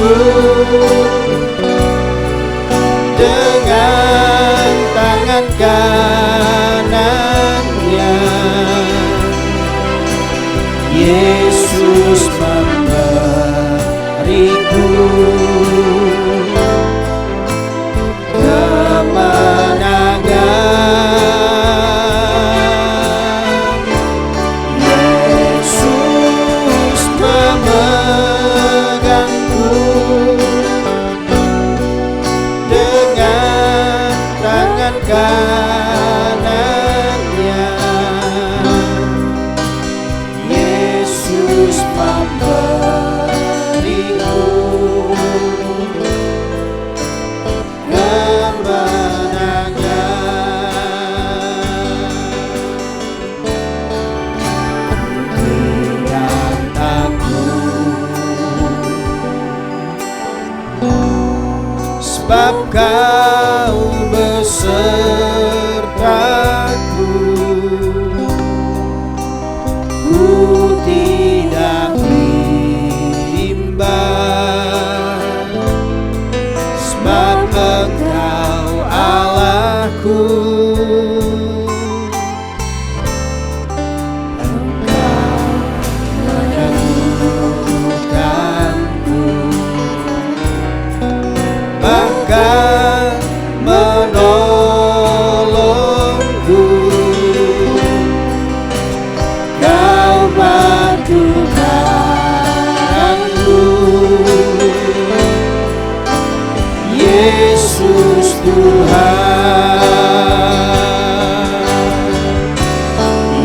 membelenggu dengan tangan kanannya. Yesus memberiku kemenangan. Yesus memegangku dengan tangan kanannya. Yesus memberiku sebab kau besertaku. Ku tidak bimbang, sebab Engkau Allahku. Engkau meneguhkanku, bahkan menolongku. Kau batu karangku, Yesus Tuhan.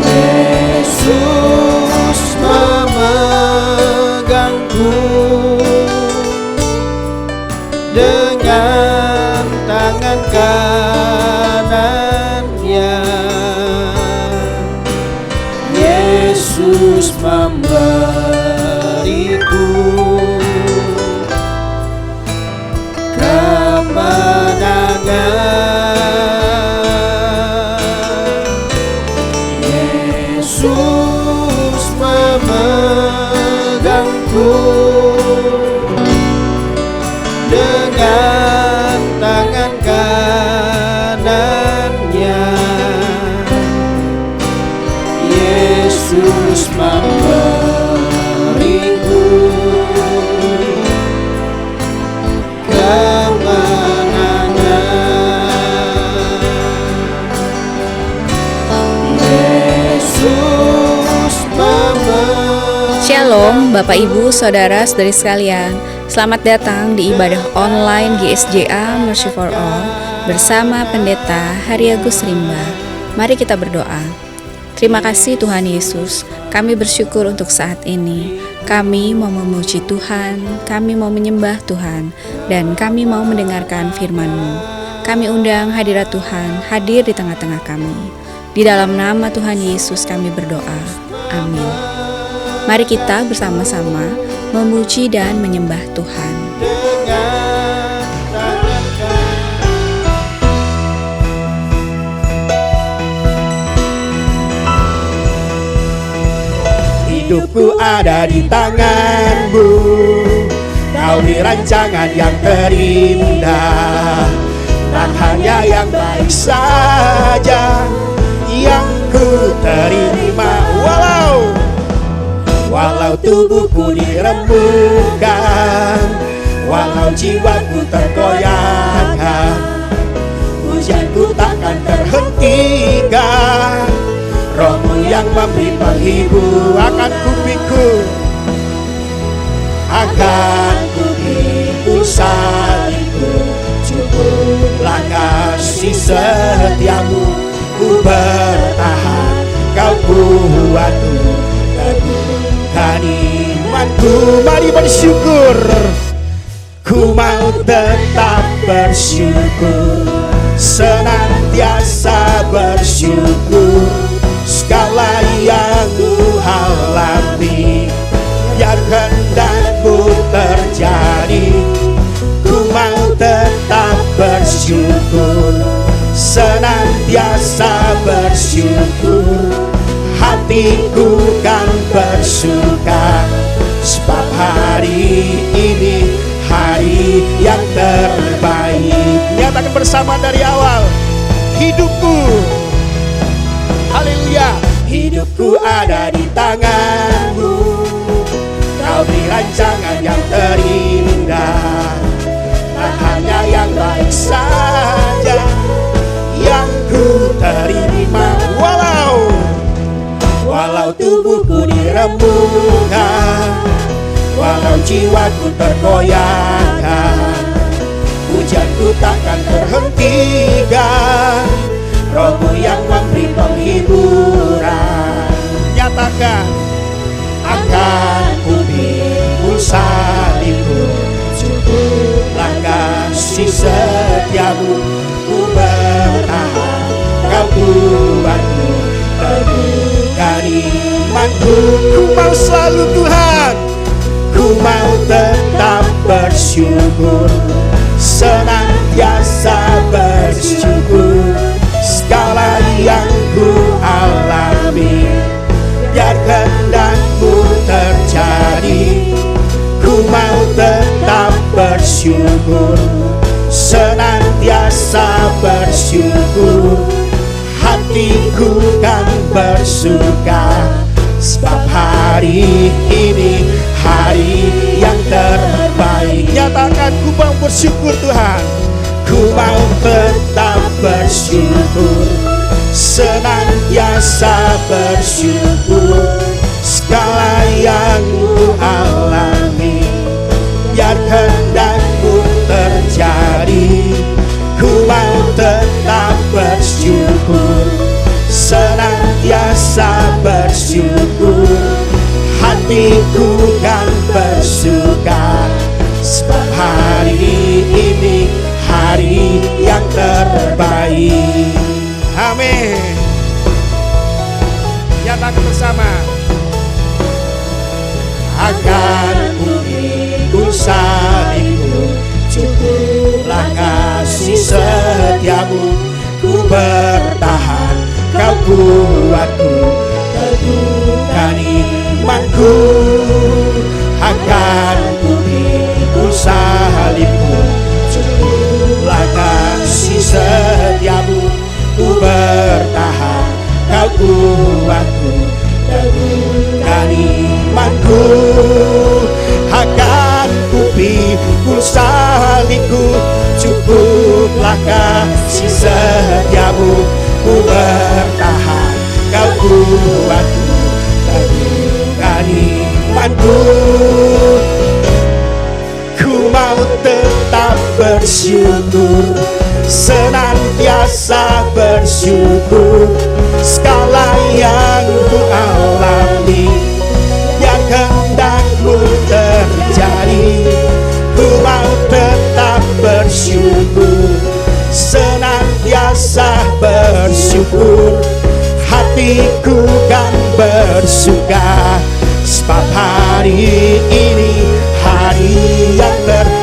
Yesus memegangku dengan tangan kanannya. Yesus memberiku kemenangan. Yesus memegangku dengan tangan kanannya. Yesus memberiku kemenangan. Yesus memberiku. Shalom Bapak Ibu Saudara Saudari sekalian. Selamat datang di ibadah online GSJA Mercy for All bersama Pendeta Hari Agus Rimba. Mari kita berdoa. Terima kasih Tuhan Yesus, kami bersyukur untuk saat ini. Kami mau memuji Tuhan, kami mau menyembah Tuhan, dan kami mau mendengarkan firman-Mu. Kami undang hadirat Tuhan hadir di tengah-tengah kami. Di dalam nama Tuhan Yesus kami berdoa. Amin. Mari kita bersama-sama memuji dan menyembah Tuhan. Hidupku ada di tangan-Mu, Kau beri rancangan yang terindah, dan hanya yang baik saja yang ku terima. Walau tubuhku dirembukan, walau jiwaku tergoyahkan, pujianku takkan terhentikan. Roh-Mu yang memberi penghibur akan kupikul, akan kupikul salibku. Cukuplah kasih setiamu, ku bertahan, Kau kuatku, teguhkan imanku. Mari bersyukur, ku mau tetap bersyukur, senantiasa bersyukur. Segala yang ku alami, biar kehendak-Mu terjadi, ku mau tetap bersyukur, senantiasa bersyukur. Hatiku kan bersuka, sebab hari ini hari yang terbaik. Nyatakan bersama dari awal. Hidupku, haleluya, hidupku ada di tanganmu. Kau beri rancangan yang terindah, tak hanya yang baik saja yang ku terima. Walau tubuhku dirembukan, walau jiwaku tergoyahkan, pujianku takkan terhentikan. Rohmu yang memberi penghiburan. Nyatakan, akan ku pikul salibku, cukuplah kasih setiamu. Ku bertahan, kau buatku teguhkan imanku. Ku mau selalu Tuhan, ku mau tetap bersyukur, senantiasa bersyukur. Segala yang ku alami, biar kehendak-Mu terjadi. Ku mau tetap bersyukur, senantiasa bersyukur. Hatiku kan bersuka, sebab hari ini hari yang terbaik. Nyatakan, ku mau bersyukur Tuhan, ku mau tetap bersyukur, senantiasa bersyukur. Segala yang ku alami, biar kehendak-Mu terjadi. Ku mau tetap bersyukur, senantiasa bersyukur. Hatiku kan bersuka, sebab hari ini hari yang terbaik. Amin. Nyatakan bersama. Akan ku pikul salibmu, cukuplah kasih setiamu. Ku bertahan, kau buatku teguhkan imanku. Akan ku pikul salibmu, cukuplah kasih setiamu. Ku bertahan, kau buatku teguhkan imanku. Akan ku pikul salibku, cukuplah kasih setiamu. Ku bertahan, kau buatku teguhkan imanku. Ku mau tetap bersyukur, senantiasa bersyukur. Segala yang ku alami, yang kehendak-Mu terjadi. Ku mau tetap bersyukur, senantiasa bersyukur. Hatiku kan bersuka, sebab hari ini hari yang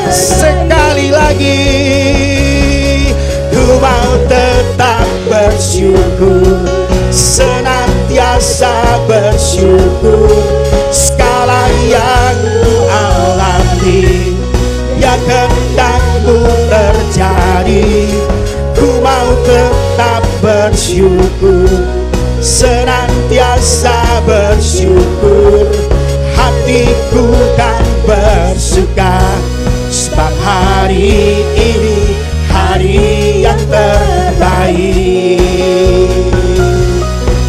sekali lagi. Ku mau tetap bersyukur, senantiasa bersyukur. Segala yang ku alami, yang kehendak-Mu terjadi. Ku mau tetap bersyukur, senantiasa bersyukur. Hatiku kan bersuka, sebab hari ini hari yang terbaik.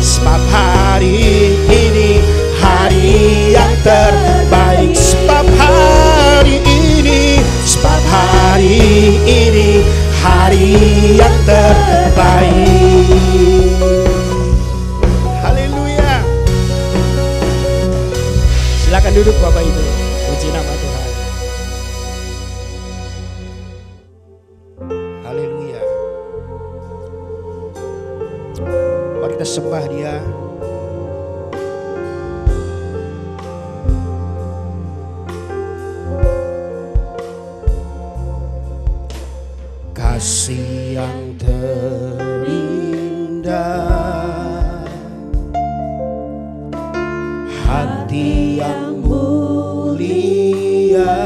Sebab hari ini hari yang terbaik. Sebab hari ini, sebab hari ini hari yang terbaik. Haleluya. Silakan duduk Bapak Ibu. Puji nama Tuhan. Haleluya. Mari kita sembah Dia. Kasih yang terindah, hati yang mulia,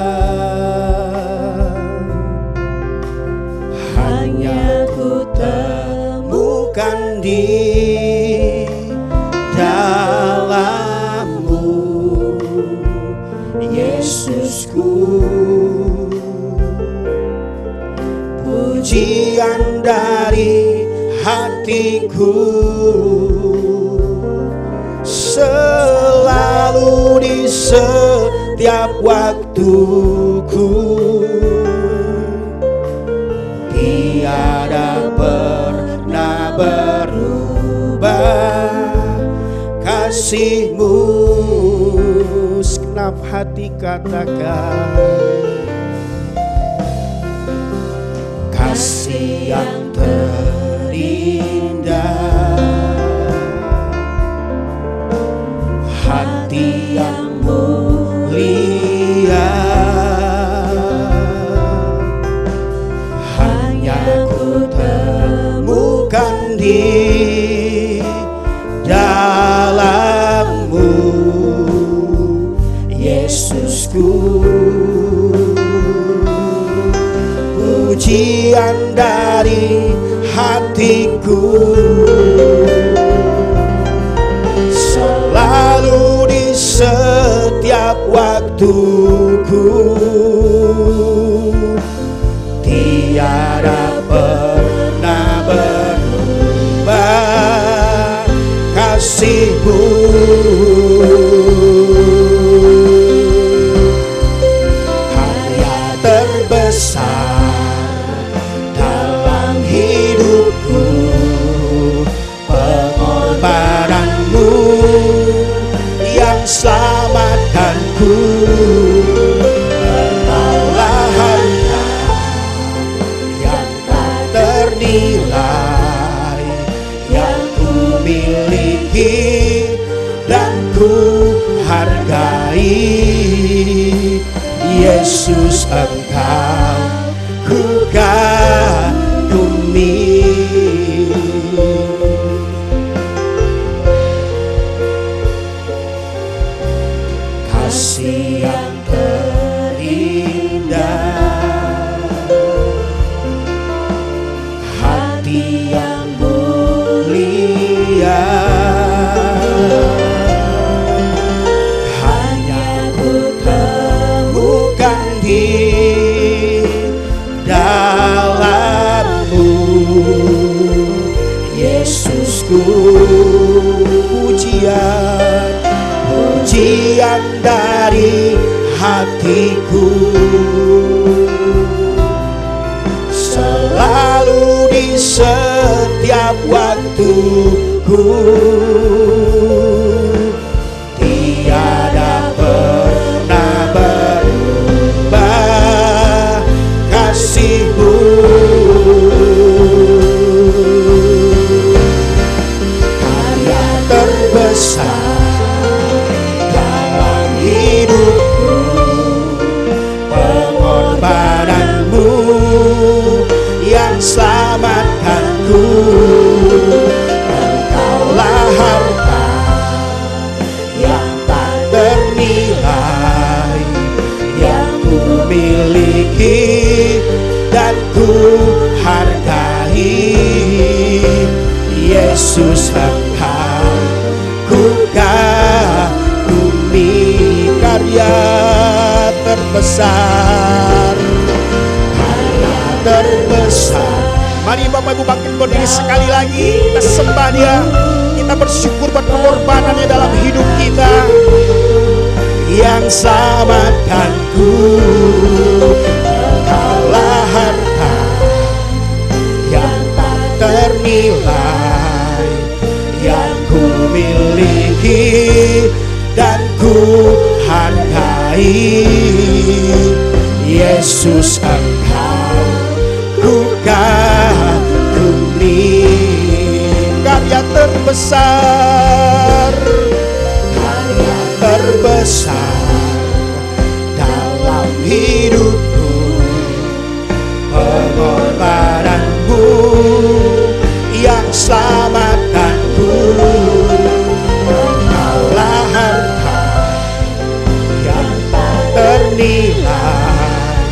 hatiku, selalu di setiap waktuku, tiada pernah berubah kasih-Mu. Segenap hati katakan, kasih yang terindah, hati yang mulia, hanya ku temukan di dalam-Mu, Yesusku. Pujian dari hatiku, selalu di setiap waktuku, tiada pernah berubah kasih-Mu. Karya terbesar dalam hidupku, pengorbananmu yang selamatkanku. Engkaulah harta yang tak ternilai, yang ku miliki dan ku hargai. Yesus, Engkau ku kagumi. Kasih yang terindah, hati yang mulia, hanya ku temukan di dalam-Mu, Yesusku. Pujian dari hatiku, selalu di setiap waktuku, tiada pernah berubah kasih-Mu. Karya terbesar dalam hidupku, pengorbananmu yang selamatkanku. Engkaulah harta yang tak ternilai, yang ku miliki dan ku hargai. Yesus, Engkau ku kagumi. Karya terbesar, karya terbesar. Mari Bapak Ibu bangkit berdiri sekali lagi, kita sembah Dia, kita bersyukur buat pengorbanannya dalam hidup kita yang selamatkanku. Engkaulah harta yang tak ternilai, yang ku miliki dan ku hargai. Yesus, Engkau ku kagumi. Karya terbesar, karya terbesar dalam hidupku, pengorbananmu yang selamatkanku. Engkaulah harta yang tak ternilai,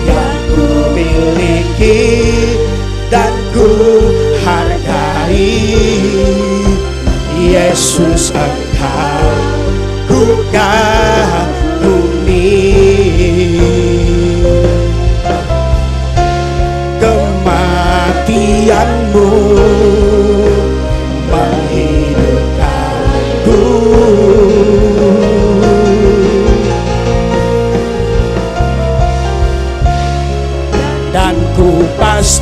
yang ku miliki dan ku hargai. Yesus, Engkau ku kagumi. Kematian-Mu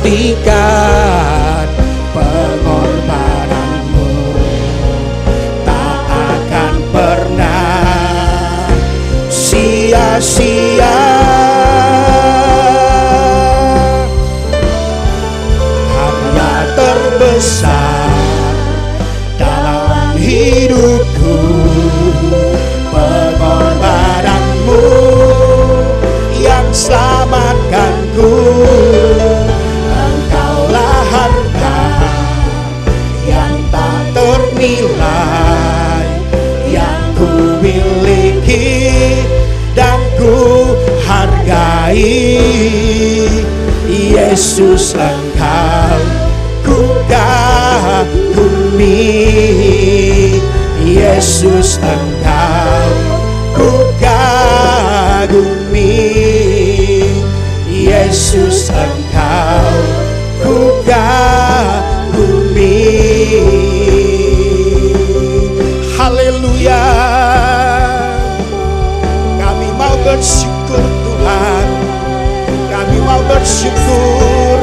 buktikan pengorbananmu tak akan pernah sia-sia. Karya terbesar dalam hidupku, pengorbananmu yang selamatkanku. Engkaulah harta yang tak ternilai yang ku miliki dan ku hargai. Yesus, Engkau ku kagumi. Yesus, Engkau ku kagumi. Yesus, Engkau ku kagumi. Haleluya. Kami mau bersyukur Tuhan, kami mau bersyukur.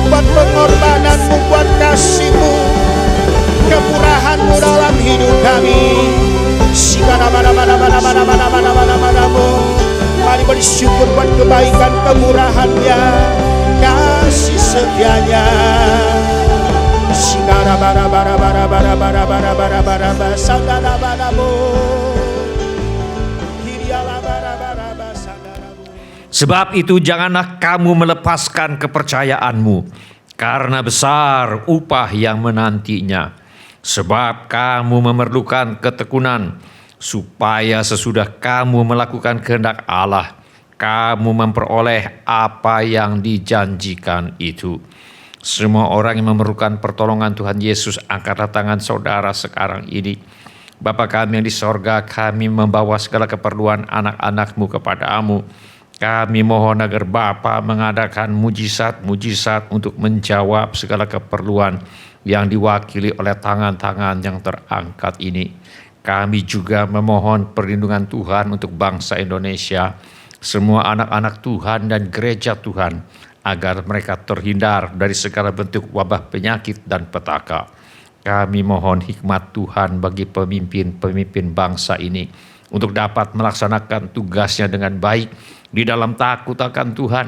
Buat pengorbananmu, buat kasihmu, kemurahanmu dalam hidup kami. Mari bersyukur buat kebaikan, kemurahannya, kasih setianya. Sebab itu janganlah kamu melepaskan kepercayaanmu, karena besar upah yang menantinya. Sebab kamu memerlukan ketekunan, supaya sesudah kamu melakukan kehendak Allah, kamu memperoleh apa yang dijanjikan itu. Semua orang yang memerlukan pertolongan Tuhan Yesus, angkatlah tangan saudara sekarang ini. Bapa kami yang di sorga, kami membawa segala keperluan anak-anak-Mu kepadamu. Kami mohon agar Bapa mengadakan mujizat-mujizat untuk menjawab segala keperluan yang diwakili oleh tangan-tangan yang terangkat ini. Kami juga memohon perlindungan Tuhan untuk bangsa Indonesia, semua anak-anak Tuhan dan gereja Tuhan, agar mereka terhindar dari segala bentuk wabah penyakit dan petaka. Kami mohon hikmat Tuhan bagi pemimpin-pemimpin bangsa ini untuk dapat melaksanakan tugasnya dengan baik di dalam takut akan Tuhan.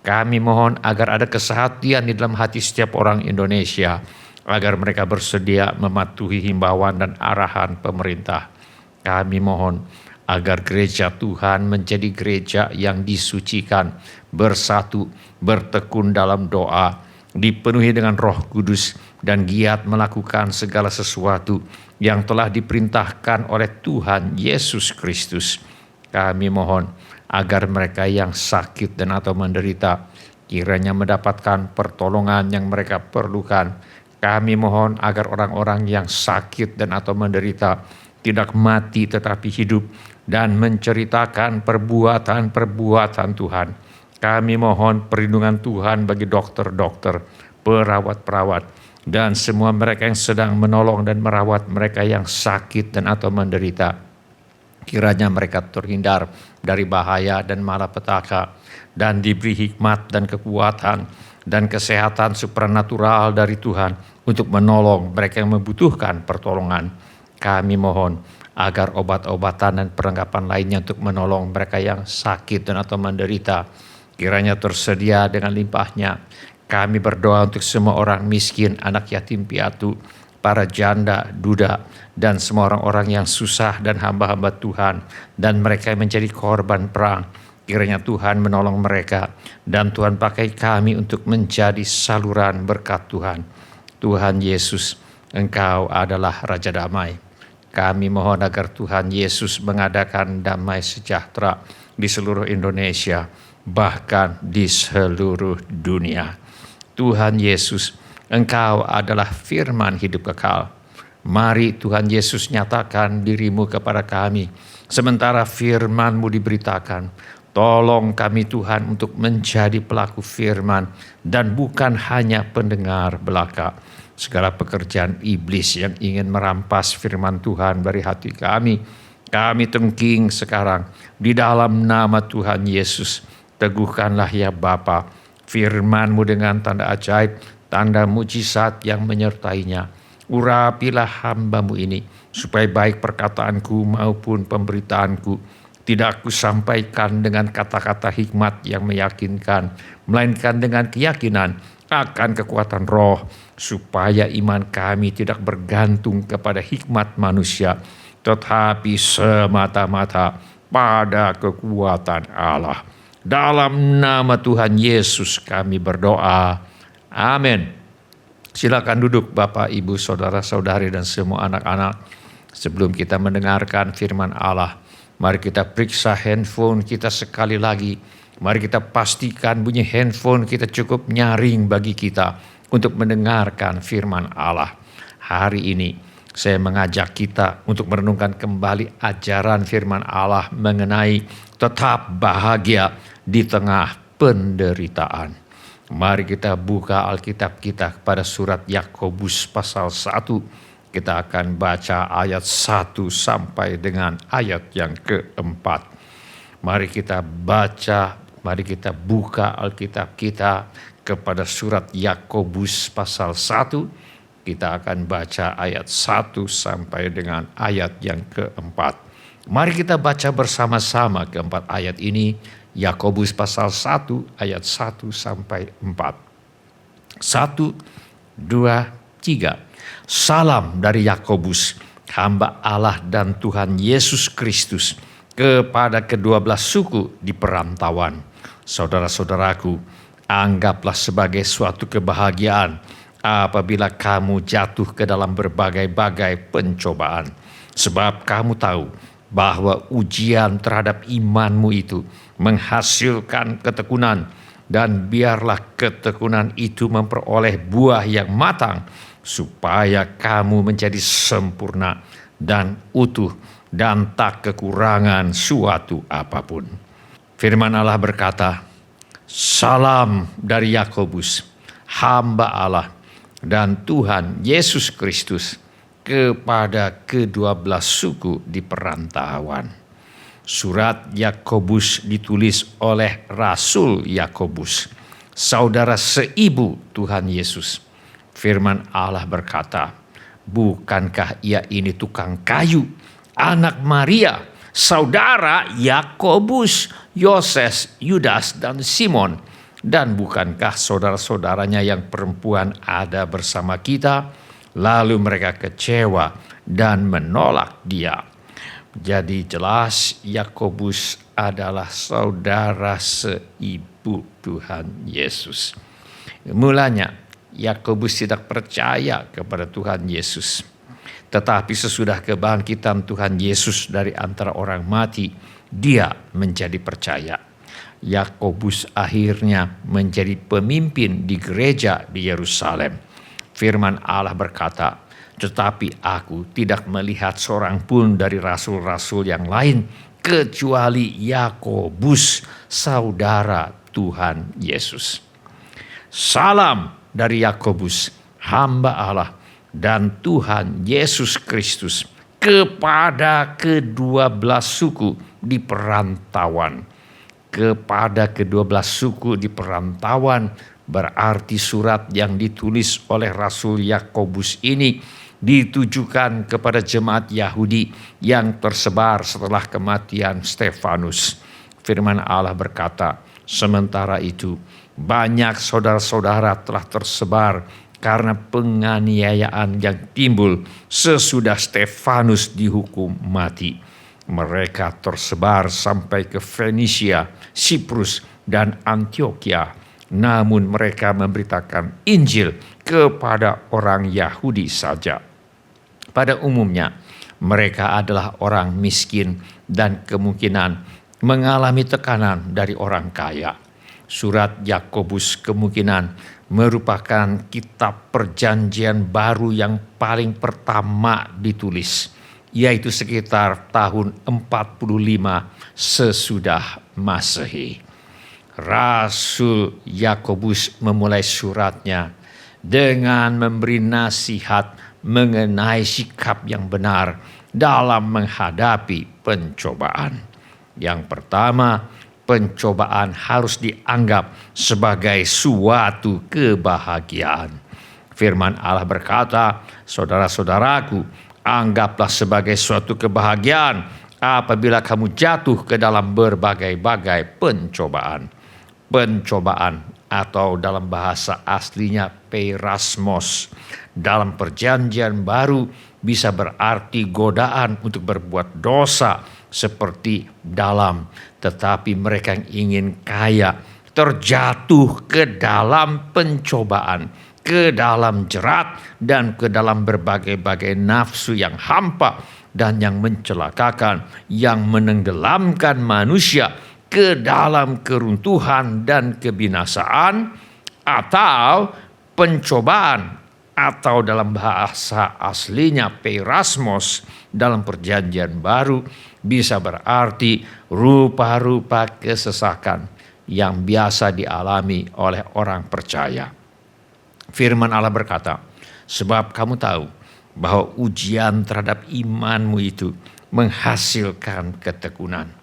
Kami mohon agar ada kesehatian di dalam hati setiap orang Indonesia, agar mereka bersedia mematuhi himbauan dan arahan pemerintah. Kami mohon agar gereja Tuhan menjadi gereja yang disucikan, bersatu, bertekun dalam doa, dipenuhi dengan Roh Kudus, dan giat melakukan segala sesuatu yang telah diperintahkan oleh Tuhan Yesus Kristus. Kami mohon agar mereka yang sakit dan atau menderita kiranya mendapatkan pertolongan yang mereka perlukan. Kami mohon agar orang-orang yang sakit dan atau menderita tidak mati tetapi hidup dan menceritakan perbuatan-perbuatan Tuhan. Kami mohon perlindungan Tuhan bagi dokter-dokter, perawat-perawat, dan semua mereka yang sedang menolong dan merawat mereka yang sakit dan atau menderita. Kiranya mereka terhindar dari bahaya dan malapetaka, dan diberi hikmat dan kekuatan dan kesehatan supranatural dari Tuhan untuk menolong mereka yang membutuhkan pertolongan. Kami mohon agar obat-obatan dan perlengkapan lainnya untuk menolong mereka yang sakit dan atau menderita kiranya tersedia dengan limpahnya. Kami berdoa untuk semua orang miskin, anak yatim piatu, para janda, duda, dan semua orang-orang yang susah dan hamba-hamba Tuhan, dan mereka yang menjadi korban perang. Kiranya Tuhan menolong mereka, dan Tuhan pakai kami untuk menjadi saluran berkat Tuhan. Tuhan Yesus, Engkau adalah Raja Damai. Kami mohon agar Tuhan Yesus mengadakan damai sejahtera di seluruh Indonesia, bahkan di seluruh dunia. Tuhan Yesus, Engkau adalah firman hidup kekal. Mari Tuhan Yesus nyatakan diri-Mu kepada kami, sementara firman-Mu diberitakan. Tolong kami Tuhan untuk menjadi pelaku firman dan bukan hanya pendengar belaka. Segala pekerjaan iblis yang ingin merampas firman Tuhan dari hati kami, Kami tengking sekarang di dalam nama Tuhan Yesus. Teguhkanlah ya Bapa firman-Mu dengan tanda ajaib, tanda mujizat yang menyertainya. Urapilah hamba-Mu ini, supaya baik perkataanku maupun pemberitaanku tidak aku sampaikan dengan kata-kata hikmat yang meyakinkan, melainkan dengan keyakinan akan kekuatan roh, supaya iman kami tidak bergantung kepada hikmat manusia, tetapi semata-mata pada kekuatan Allah. Dalam nama Tuhan Yesus kami berdoa. Amin. Silakan duduk Bapak, Ibu, Saudara-saudari dan semua anak-anak. Sebelum kita mendengarkan firman Allah, mari kita periksa handphone kita sekali lagi. Mari kita pastikan bunyi handphone kita cukup nyaring bagi kita untuk mendengarkan firman Allah. Hari ini saya mengajak kita untuk merenungkan kembali ajaran firman Allah mengenai tetap bahagia di tengah penderitaan. Mari kita buka Alkitab kita pada surat Yakobus pasal 1. Kita akan baca ayat 1 sampai dengan ayat yang keempat. Mari kita baca, mari kita buka Alkitab kita kepada surat Yakobus pasal 1. Kita akan baca ayat 1 sampai dengan ayat yang keempat. Mari kita baca bersama-sama keempat ayat ini. Yakobus pasal 1 ayat 1 sampai 4. 1, 2, 3. Salam dari Yakobus, hamba Allah dan Tuhan Yesus Kristus, kepada kedua belas suku di perantauan. Saudara-saudaraku, anggaplah sebagai suatu kebahagiaan apabila kamu jatuh ke dalam berbagai-bagai pencobaan. Sebab kamu tahu bahwa ujian terhadap imanmu itu menghasilkan ketekunan, dan biarlah ketekunan itu memperoleh buah yang matang, supaya kamu menjadi sempurna dan utuh dan tak kekurangan suatu apapun. Firman Allah berkata, salam dari Yakobus, hamba Allah dan Tuhan Yesus Kristus, kepada kedua belas suku di perantauan. Surat Yakobus ditulis oleh Rasul Yakobus, saudara seibu Tuhan Yesus. Firman Allah berkata, bukankah ia ini tukang kayu, anak Maria, saudara Yakobus, Yoses, Yudas, dan Simon? Dan bukankah saudara-saudaranya yang perempuan ada bersama kita? Lalu mereka kecewa dan menolak dia. Jadi jelas Yakobus adalah saudara seibu Tuhan Yesus. Mulanya Yakobus tidak percaya kepada Tuhan Yesus. Tetapi sesudah kebangkitan Tuhan Yesus dari antara orang mati, dia menjadi percaya. Yakobus akhirnya menjadi pemimpin di gereja di Yerusalem. Firman Allah berkata, tetapi aku tidak melihat seorang pun dari rasul-rasul yang lain kecuali Yakobus, saudara Tuhan Yesus. Salam dari Yakobus, hamba Allah dan Tuhan Yesus Kristus, kepada kedua belas suku di perantauan. Kepada kedua belas suku di perantauan berarti surat yang ditulis oleh Rasul Yakobus ini ditujukan kepada jemaat Yahudi yang tersebar setelah kematian Stefanus. Firman Allah berkata, sementara itu banyak saudara-saudara telah tersebar karena penganiayaan yang timbul sesudah Stefanus dihukum mati. Mereka tersebar sampai ke Fenisia, Siprus, dan Antioquia. Namun mereka memberitakan Injil kepada orang Yahudi saja. Pada umumnya mereka adalah orang miskin dan kemungkinan mengalami tekanan dari orang kaya. Surat Yakobus kemungkinan merupakan kitab perjanjian baru yang paling pertama ditulis, yaitu sekitar tahun 45 sesudah Masehi. Rasul Yakobus memulai suratnya dengan memberi nasihat mengenai sikap yang benar dalam menghadapi pencobaan. Yang pertama, pencobaan harus dianggap sebagai suatu kebahagiaan. Firman Allah berkata, saudara-saudaraku, anggaplah sebagai suatu kebahagiaan apabila kamu jatuh ke dalam berbagai-bagai pencobaan. Pencobaan atau dalam bahasa aslinya peirasmos dalam perjanjian baru bisa berarti godaan untuk berbuat dosa seperti dalam, tetapi mereka yang ingin kaya terjatuh ke dalam pencobaan, ke dalam jerat dan ke dalam berbagai-bagai nafsu yang hampa dan yang mencelakakan, yang menenggelamkan manusia ke dalam keruntuhan dan kebinasaan, atau pencobaan atau dalam bahasa aslinya peirasmos dalam perjanjian baru bisa berarti rupa-rupa kesesakan yang biasa dialami oleh orang percaya. Firman Allah berkata, sebab kamu tahu bahwa ujian terhadap imanmu itu menghasilkan ketekunan.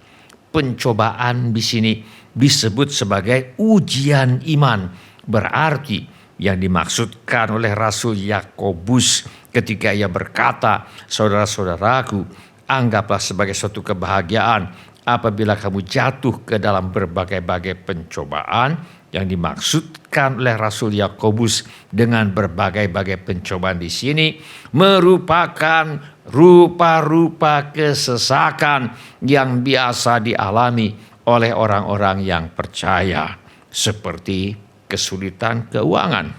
Pencobaan di sini disebut sebagai ujian iman. Berarti yang dimaksudkan oleh Rasul Yakobus ketika ia berkata, saudara-saudaraku, anggaplah sebagai suatu kebahagiaan apabila kamu jatuh ke dalam berbagai-bagai pencobaan. Yang dimaksudkan oleh Rasul Yakobus dengan berbagai-bagai pencobaan di sini merupakan rupa-rupa kesesakan yang biasa dialami oleh orang-orang yang percaya, seperti kesulitan keuangan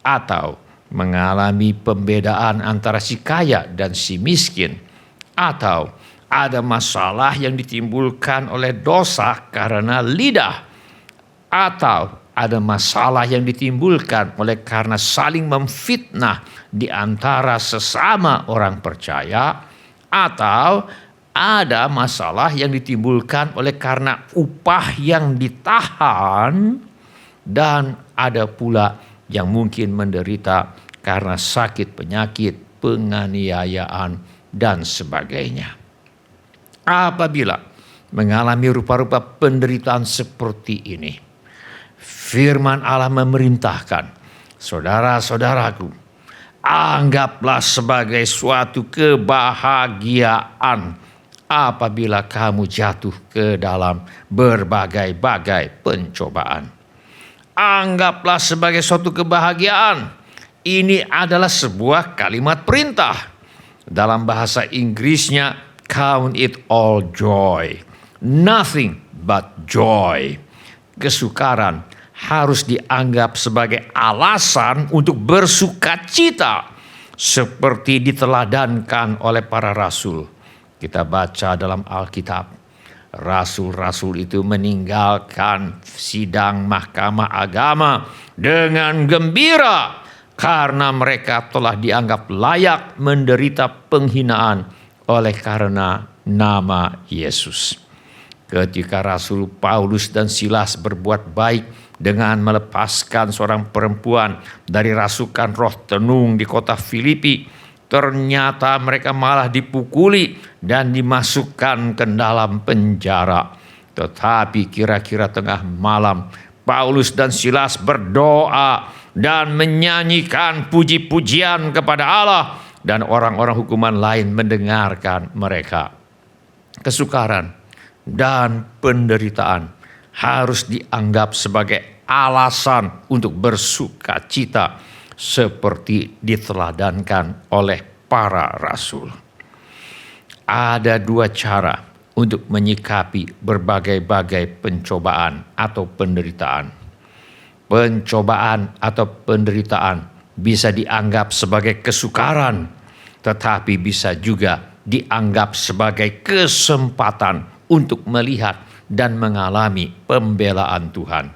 atau mengalami pembedaan antara si kaya dan si miskin, atau ada masalah yang ditimbulkan oleh dosa karena lidah, atau ada masalah yang ditimbulkan oleh karena saling memfitnah di antara sesama orang percaya, atau ada masalah yang ditimbulkan oleh karena upah yang ditahan, dan ada pula yang mungkin menderita karena sakit penyakit, penganiayaan, dan sebagainya. Apabila mengalami rupa-rupa penderitaan seperti ini, firman Allah memerintahkan, saudara-saudaraku, anggaplah sebagai suatu kebahagiaan apabila kamu jatuh ke dalam berbagai-bagai pencobaan. Anggaplah sebagai suatu kebahagiaan. Ini adalah sebuah kalimat perintah. Dalam bahasa Inggrisnya, count it all joy. Nothing but joy. Kesukaran harus dianggap sebagai alasan untuk bersukacita, seperti diteladankan oleh para rasul. Kita baca dalam Alkitab, rasul-rasul itu meninggalkan sidang mahkamah agama dengan gembira karena mereka telah dianggap layak menderita penghinaan oleh karena nama Yesus. Ketika Rasul Paulus dan Silas berbuat baik dengan melepaskan seorang perempuan dari rasukan roh tenung di kota Filipi, ternyata mereka malah dipukuli dan dimasukkan ke dalam penjara. Tetapi kira-kira tengah malam, Paulus dan Silas berdoa dan menyanyikan puji-pujian kepada Allah, dan orang-orang hukuman lain mendengarkan mereka. Kesukaran dan penderitaan harus dianggap sebagai alasan untuk bersukacita, seperti diteladankan oleh para rasul. Ada dua cara untuk menyikapi berbagai-bagai pencobaan atau penderitaan. Pencobaan atau penderitaan bisa dianggap sebagai kesukaran, tetapi bisa juga dianggap sebagai kesempatan untuk melihat dan mengalami pembelaan Tuhan.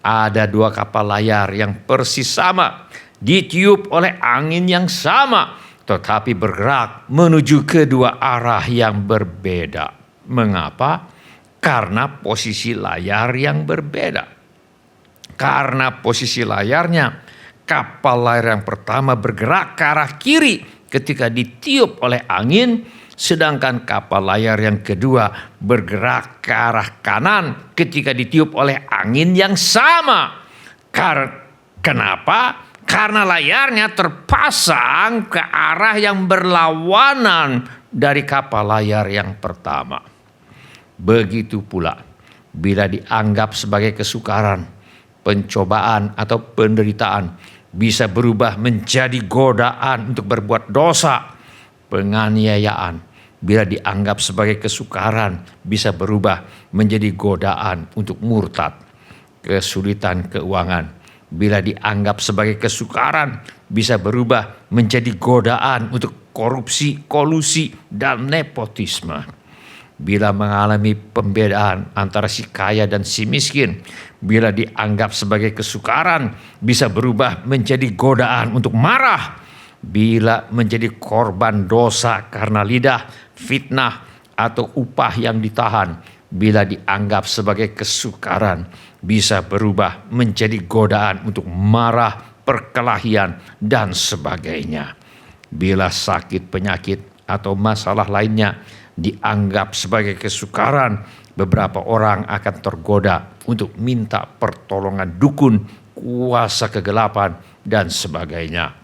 Ada dua kapal layar yang persis sama, ditiup oleh angin yang sama, tetapi bergerak menuju kedua arah yang berbeda. Mengapa? Karena posisi layar yang berbeda. Karena posisi layarnya, kapal layar yang pertama bergerak ke arah kiri ketika ditiup oleh angin, sedangkan kapal layar yang kedua bergerak ke arah kanan ketika ditiup oleh angin yang sama. Kenapa? Karena layarnya terpasang ke arah yang berlawanan dari kapal layar yang pertama. Begitu pula bila dianggap sebagai kesukaran, pencobaan atau penderitaan bisa berubah menjadi godaan untuk berbuat dosa. Penganiayaan bila dianggap sebagai kesukaran bisa berubah menjadi godaan untuk murtad. Kesulitan keuangan bila dianggap sebagai kesukaran bisa berubah menjadi godaan untuk korupsi, kolusi, dan nepotisme. Bila mengalami pembedaan antara si kaya dan si miskin, bila dianggap sebagai kesukaran bisa berubah menjadi godaan untuk marah. Bila menjadi korban dosa karena lidah, fitnah, atau upah yang ditahan, bila dianggap sebagai kesukaran bisa berubah menjadi godaan untuk marah, perkelahian, dan sebagainya. Bila sakit, penyakit, atau masalah lainnya dianggap sebagai kesukaran, beberapa orang akan tergoda untuk minta pertolongan dukun, kuasa kegelapan, dan sebagainya.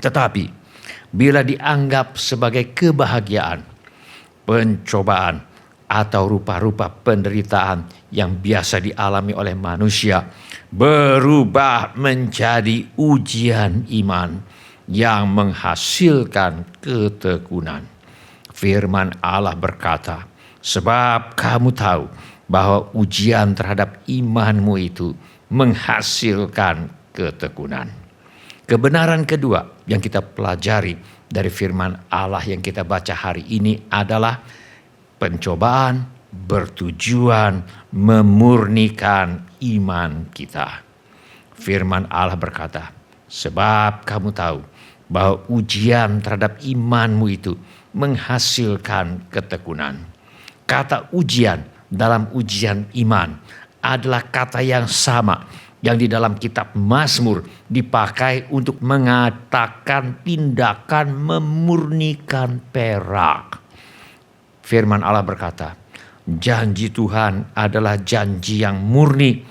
Tetapi bila dianggap sebagai kebahagiaan, pencobaan, atau rupa-rupa penderitaan yang biasa dialami oleh manusia berubah menjadi ujian iman yang menghasilkan ketekunan. Firman Allah berkata, sebab kamu tahu bahwa ujian terhadap imanmu itu menghasilkan ketekunan. Kebenaran kedua yang kita pelajari dari firman Allah yang kita baca hari ini adalah pencobaan bertujuan memurnikan iman kita. Firman Allah berkata, sebab kamu tahu bahwa ujian terhadap imanmu itu menghasilkan ketekunan. Kata ujian dalam ujian iman adalah kata yang sama yang di dalam kitab Mazmur dipakai untuk mengatakan tindakan memurnikan perak. Firman Allah berkata, janji Tuhan adalah janji yang murni,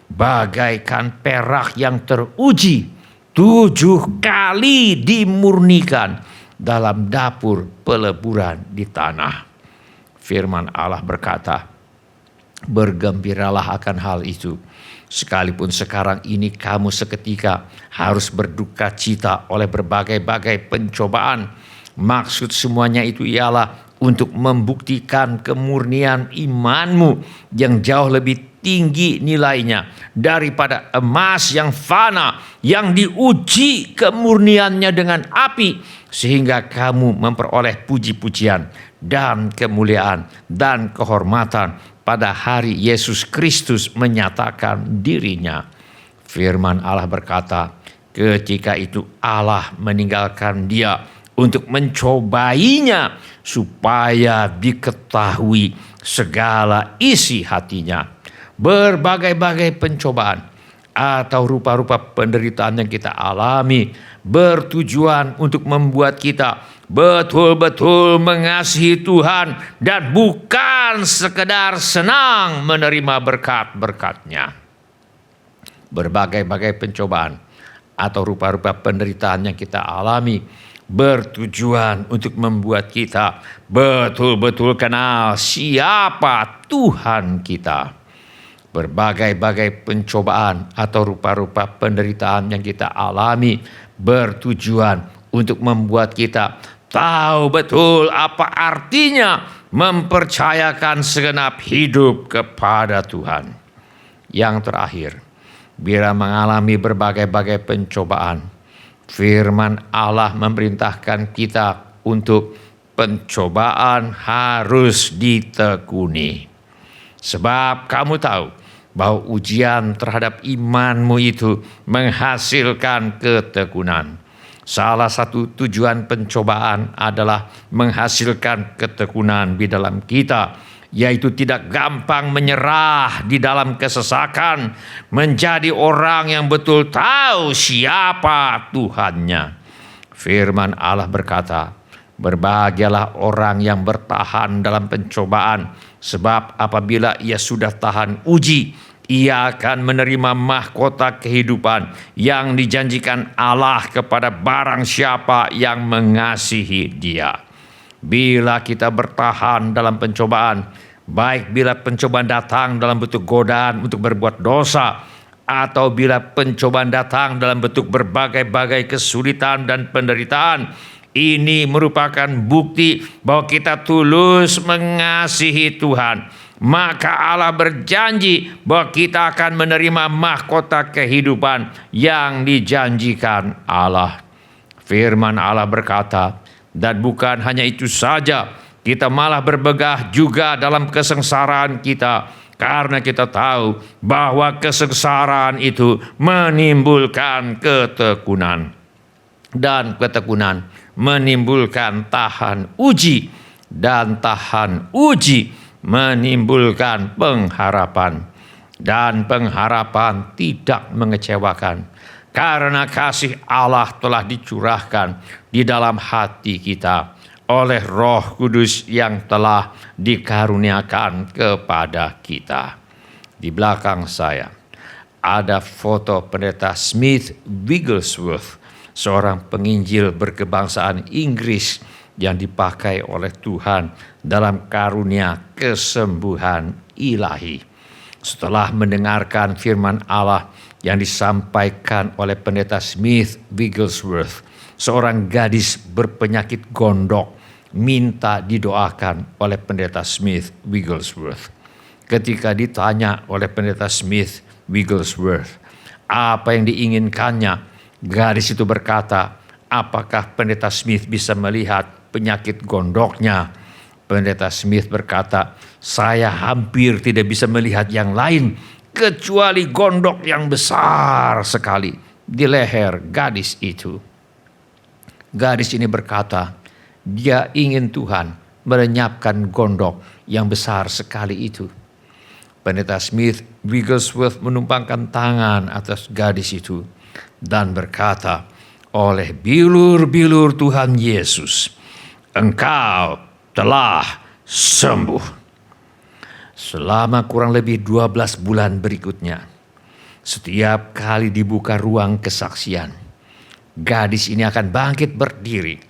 bagaikan perak yang teruji 7 kali dimurnikan dalam dapur peleburan di tanah. Firman Allah berkata, bergembiralah akan hal itu, sekalipun sekarang ini kamu seketika harus berduka cita oleh berbagai-bagai pencobaan. Maksud semuanya itu ialah untuk membuktikan kemurnian imanmu yang jauh lebih tinggi nilainya daripada emas yang fana yang diuji kemurniannya dengan api, sehingga kamu memperoleh puji-pujian dan kemuliaan dan kehormatan pada hari Yesus Kristus menyatakan dirinya. Firman Allah berkata, ketika itu Allah meninggalkan dia untuk mencobainya supaya diketahui segala isi hatinya. Berbagai-bagai pencobaan atau rupa-rupa penderitaan yang kita alami bertujuan untuk membuat kita betul-betul mengasihi Tuhan dan bukan sekedar senang menerima berkat-berkat-Nya. Berbagai-bagai pencobaan atau rupa-rupa penderitaan yang kita alami bertujuan untuk membuat kita betul-betul kenal siapa Tuhan kita. Berbagai-bagai pencobaan atau rupa-rupa penderitaan yang kita alami bertujuan untuk membuat kita tahu betul apa artinya mempercayakan segenap hidup kepada Tuhan. Yang terakhir, bila mengalami berbagai-bagai pencobaan, firman Allah memerintahkan kita untuk pencobaan harus ditekuni. Sebab kamu tahu bahwa ujian terhadap imanmu itu menghasilkan ketekunan. Salah satu tujuan pencobaan adalah menghasilkan ketekunan di dalam kita yaitu tidak gampang menyerah di dalam kesesakan, menjadi orang yang betul tahu siapa Tuhannya. Firman Allah berkata, "Berbahagialah orang yang bertahan dalam pencobaan, sebab apabila ia sudah tahan uji, ia akan menerima mahkota kehidupan yang dijanjikan Allah kepada barang siapa yang mengasihi Dia." Bila kita bertahan dalam pencobaan, baik bila pencobaan datang dalam bentuk godaan untuk berbuat dosa, atau bila pencobaan datang dalam bentuk berbagai-bagai kesulitan dan penderitaan, ini merupakan bukti bahwa kita tulus mengasihi Tuhan. Maka Allah berjanji bahwa kita akan menerima mahkota kehidupan yang dijanjikan Allah. Firman Allah berkata, dan bukan hanya itu saja, kita malah berbegah juga dalam kesengsaraan kita, karena kita tahu bahwa kesengsaraan itu menimbulkan ketekunan, dan ketekunan menimbulkan tahan uji, dan tahan uji menimbulkan pengharapan, dan pengharapan tidak mengecewakan, karena kasih Allah telah dicurahkan di dalam hati kita oleh Roh Kudus yang telah dikaruniakan kepada kita. Di belakang saya ada foto Pendeta Smith Wigglesworth, seorang penginjil berkebangsaan Inggris yang dipakai oleh Tuhan dalam karunia kesembuhan ilahi. Setelah mendengarkan firman Allah yang disampaikan oleh Pendeta Smith Wigglesworth, seorang gadis berpenyakit gondok minta didoakan oleh Pendeta Smith Wigglesworth. Ketika ditanya oleh Pendeta Smith Wigglesworth apa yang diinginkannya, gadis itu berkata, "Apakah Pendeta Smith bisa melihat penyakit gondoknya?" Pendeta Smith berkata, "Saya hampir tidak bisa melihat yang lain kecuali gondok yang besar sekali di leher gadis itu." Gadis ini berkata, dia ingin Tuhan melenyapkan gondok yang besar sekali itu. Pendeta Smith Wigglesworth menumpangkan tangan atas gadis itu dan berkata, "Oleh bilur-bilur Tuhan Yesus, engkau telah sembuh." Selama kurang lebih 12 bulan berikutnya, setiap kali dibuka ruang kesaksian, gadis ini akan bangkit berdiri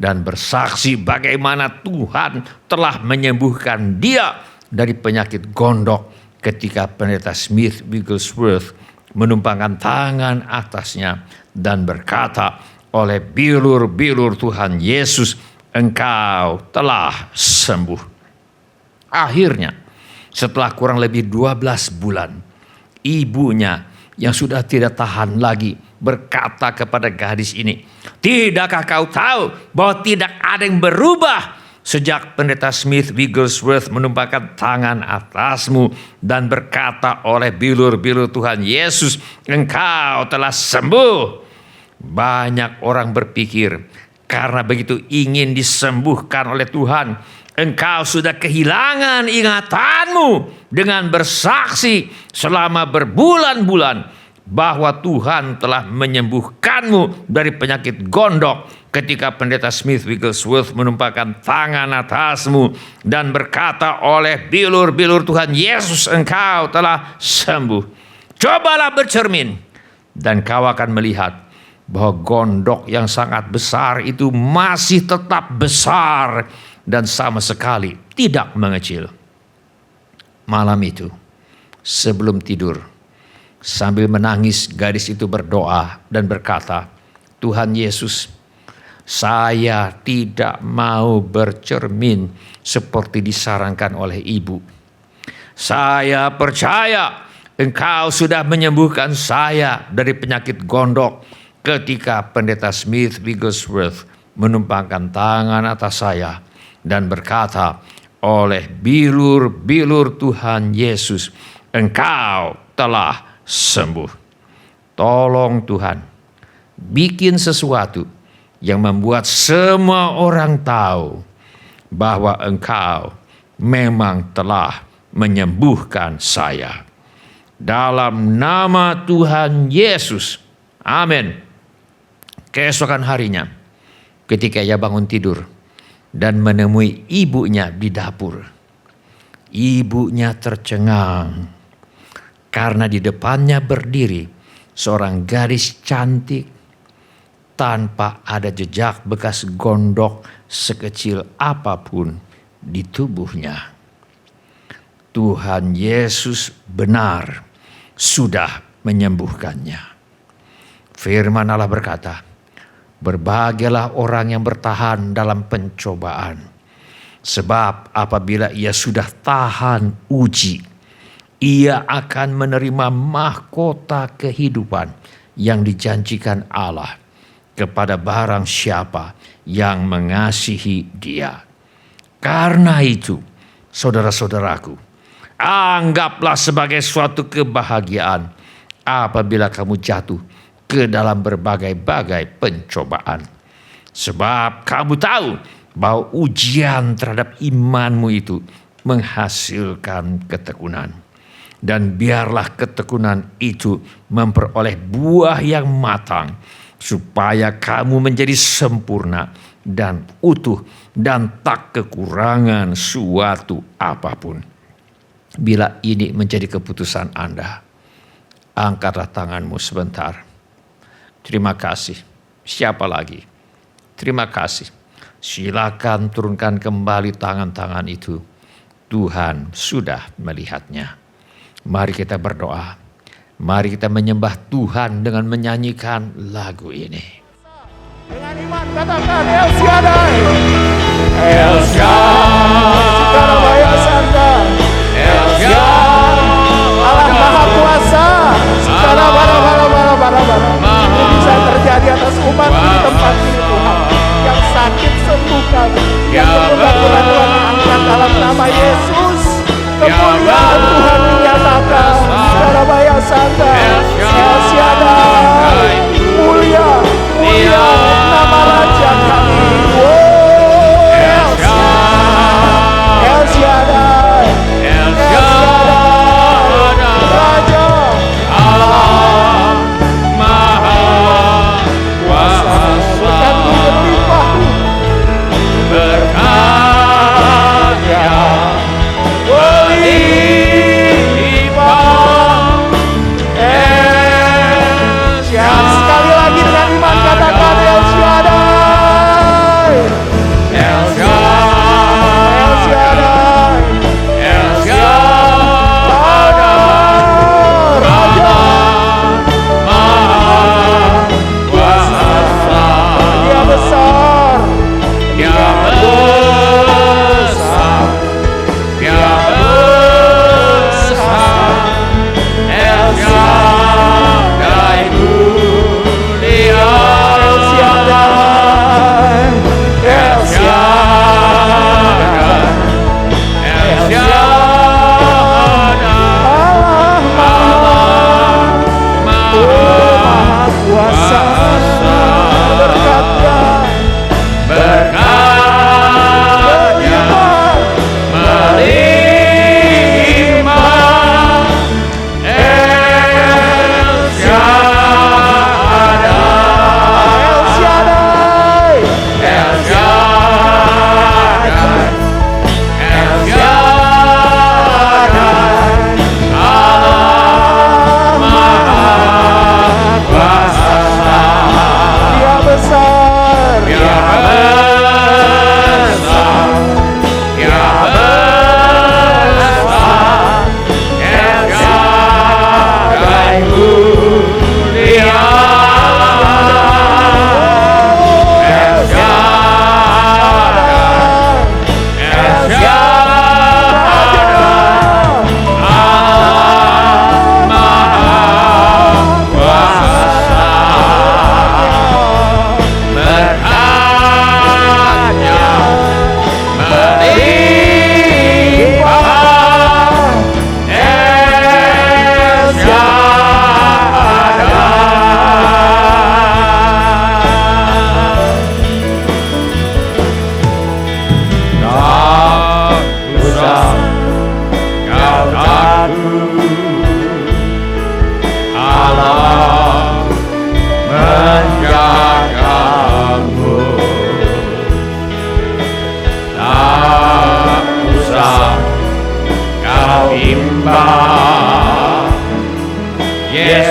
dan bersaksi bagaimana Tuhan telah menyembuhkan dia dari penyakit gondok ketika Pendeta Smith Wigglesworth menumpangkan tangan atasnya dan berkata, "Oleh bilur-bilur Tuhan Yesus, engkau telah sembuh." Akhirnya, setelah kurang lebih 12 bulan, ibunya yang sudah tidak tahan lagi berkata kepada gadis ini, "Tidakkah kau tahu bahwa tidak ada yang berubah sejak Pendeta Smith Wigglesworth menumpangkan tangan atasmu dan berkata, oleh bilur-bilur Tuhan Yesus, engkau telah sembuh?" Banyak orang berpikir karena begitu ingin disembuhkan oleh Tuhan, engkau sudah kehilangan ingatanmu dengan bersaksi selama berbulan-bulan bahwa Tuhan telah menyembuhkanmu dari penyakit gondok ketika Pendeta Smith Wigglesworth menumpangkan tangan atasmu dan berkata, oleh bilur-bilur Tuhan Yesus engkau telah sembuh. Cobalah bercermin dan kau akan melihat bahwa gondok yang sangat besar itu masih tetap besar dan sama sekali tidak mengecil. Malam itu, sebelum tidur, sambil menangis gadis itu berdoa dan berkata, "Tuhan Yesus, saya tidak mau bercermin seperti disarankan oleh ibu. Saya percaya engkau sudah menyembuhkan saya dari penyakit gondok ketika Pendeta Smith Wigglesworth menumpangkan tangan atas saya dan berkata, oleh bilur-bilur Tuhan Yesus, engkau telah sembuh." Tolong Tuhan, bikin sesuatu yang membuat semua orang tahu bahwa engkau memang telah menyembuhkan saya. Dalam nama Tuhan Yesus. Amin. Keesokan harinya, ketika ia bangun tidur dan menemui ibunya di dapur, ibunya tercengang karena di depannya berdiri seorang gadis cantik tanpa ada jejak bekas gondok sekecil apapun di tubuhnya. Tuhan Yesus benar sudah menyembuhkannya. Firman Allah berkata, berbahagialah orang yang bertahan dalam pencobaan. Sebab apabila ia sudah tahan uji, ia akan menerima mahkota kehidupan yang dijanjikan Allah kepada barang siapa yang mengasihi dia. Karena itu, saudara-saudaraku, anggaplah sebagai suatu kebahagiaan apabila kamu jatuh ke dalam berbagai-bagai pencobaan. Sebab kamu tahu bahwa ujian terhadap imanmu itu menghasilkan ketekunan. Dan biarlah ketekunan itu memperoleh buah yang matang, supaya kamu menjadi sempurna dan utuh dan tak kekurangan suatu apapun. Bila ini menjadi keputusan Anda, angkatlah tanganmu sebentar. Terima kasih. Siapa lagi? Terima kasih. Silakan turunkan kembali tangan-tangan itu. Tuhan sudah melihatnya. Mari kita berdoa. Mari kita menyembah Tuhan dengan menyanyikan lagu ini. Dengan iman katakan El Shaddai. El Shaddai. El Shaddai. Allah Maha Kuasa. Ini bisa terjadi atas umat di tempat ini Tuhan. Yang sakit sembuhkan. Yang berdoa Tuhan angkat dalam nama Yesus. Kemuliaan Tuhan dinyatakan. Sarabaya Santa. El Shaddai. Mulia nama Raja kami. El Shaddai.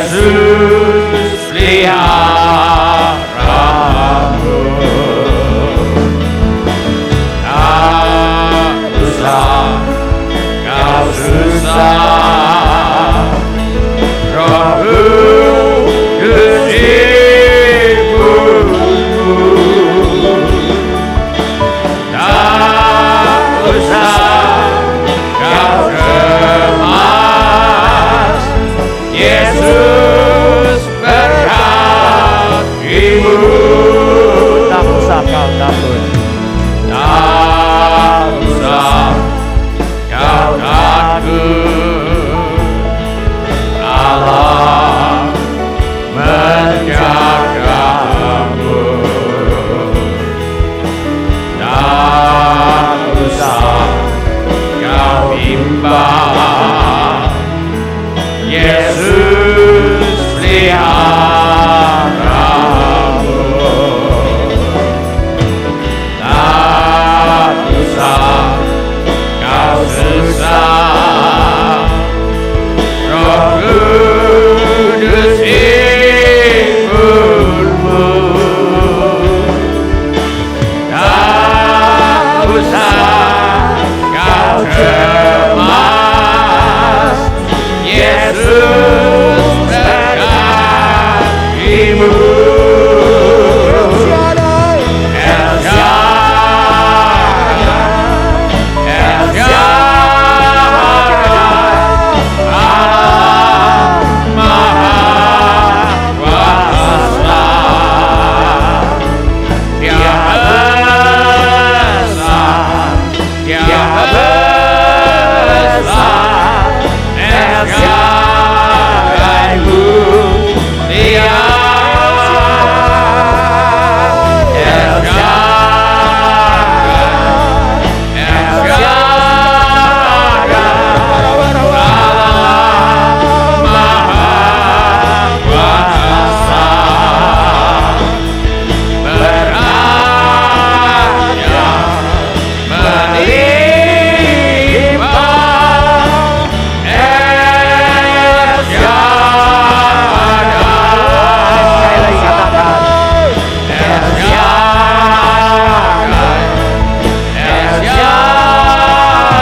Yesus peliharamu. Tak usah kau susah, Roh Kudus ibumu. Tak usah kau cemas, Yesus berkatimu. Tak usah kau takut. Tak usah kau takut, Allah menjagamu. Tak usah kau bimbang, Yesus peliharamu. Tak usah kau susah, Roh Kudus ibumu. Tak usah kau cemas, Yesus berkatimu. El Shaddai, El Shaddai, Allah Maha Kuasa. Dia besar, Dia besar, El Shaddai mulia. El Shaddai, El Shaddai,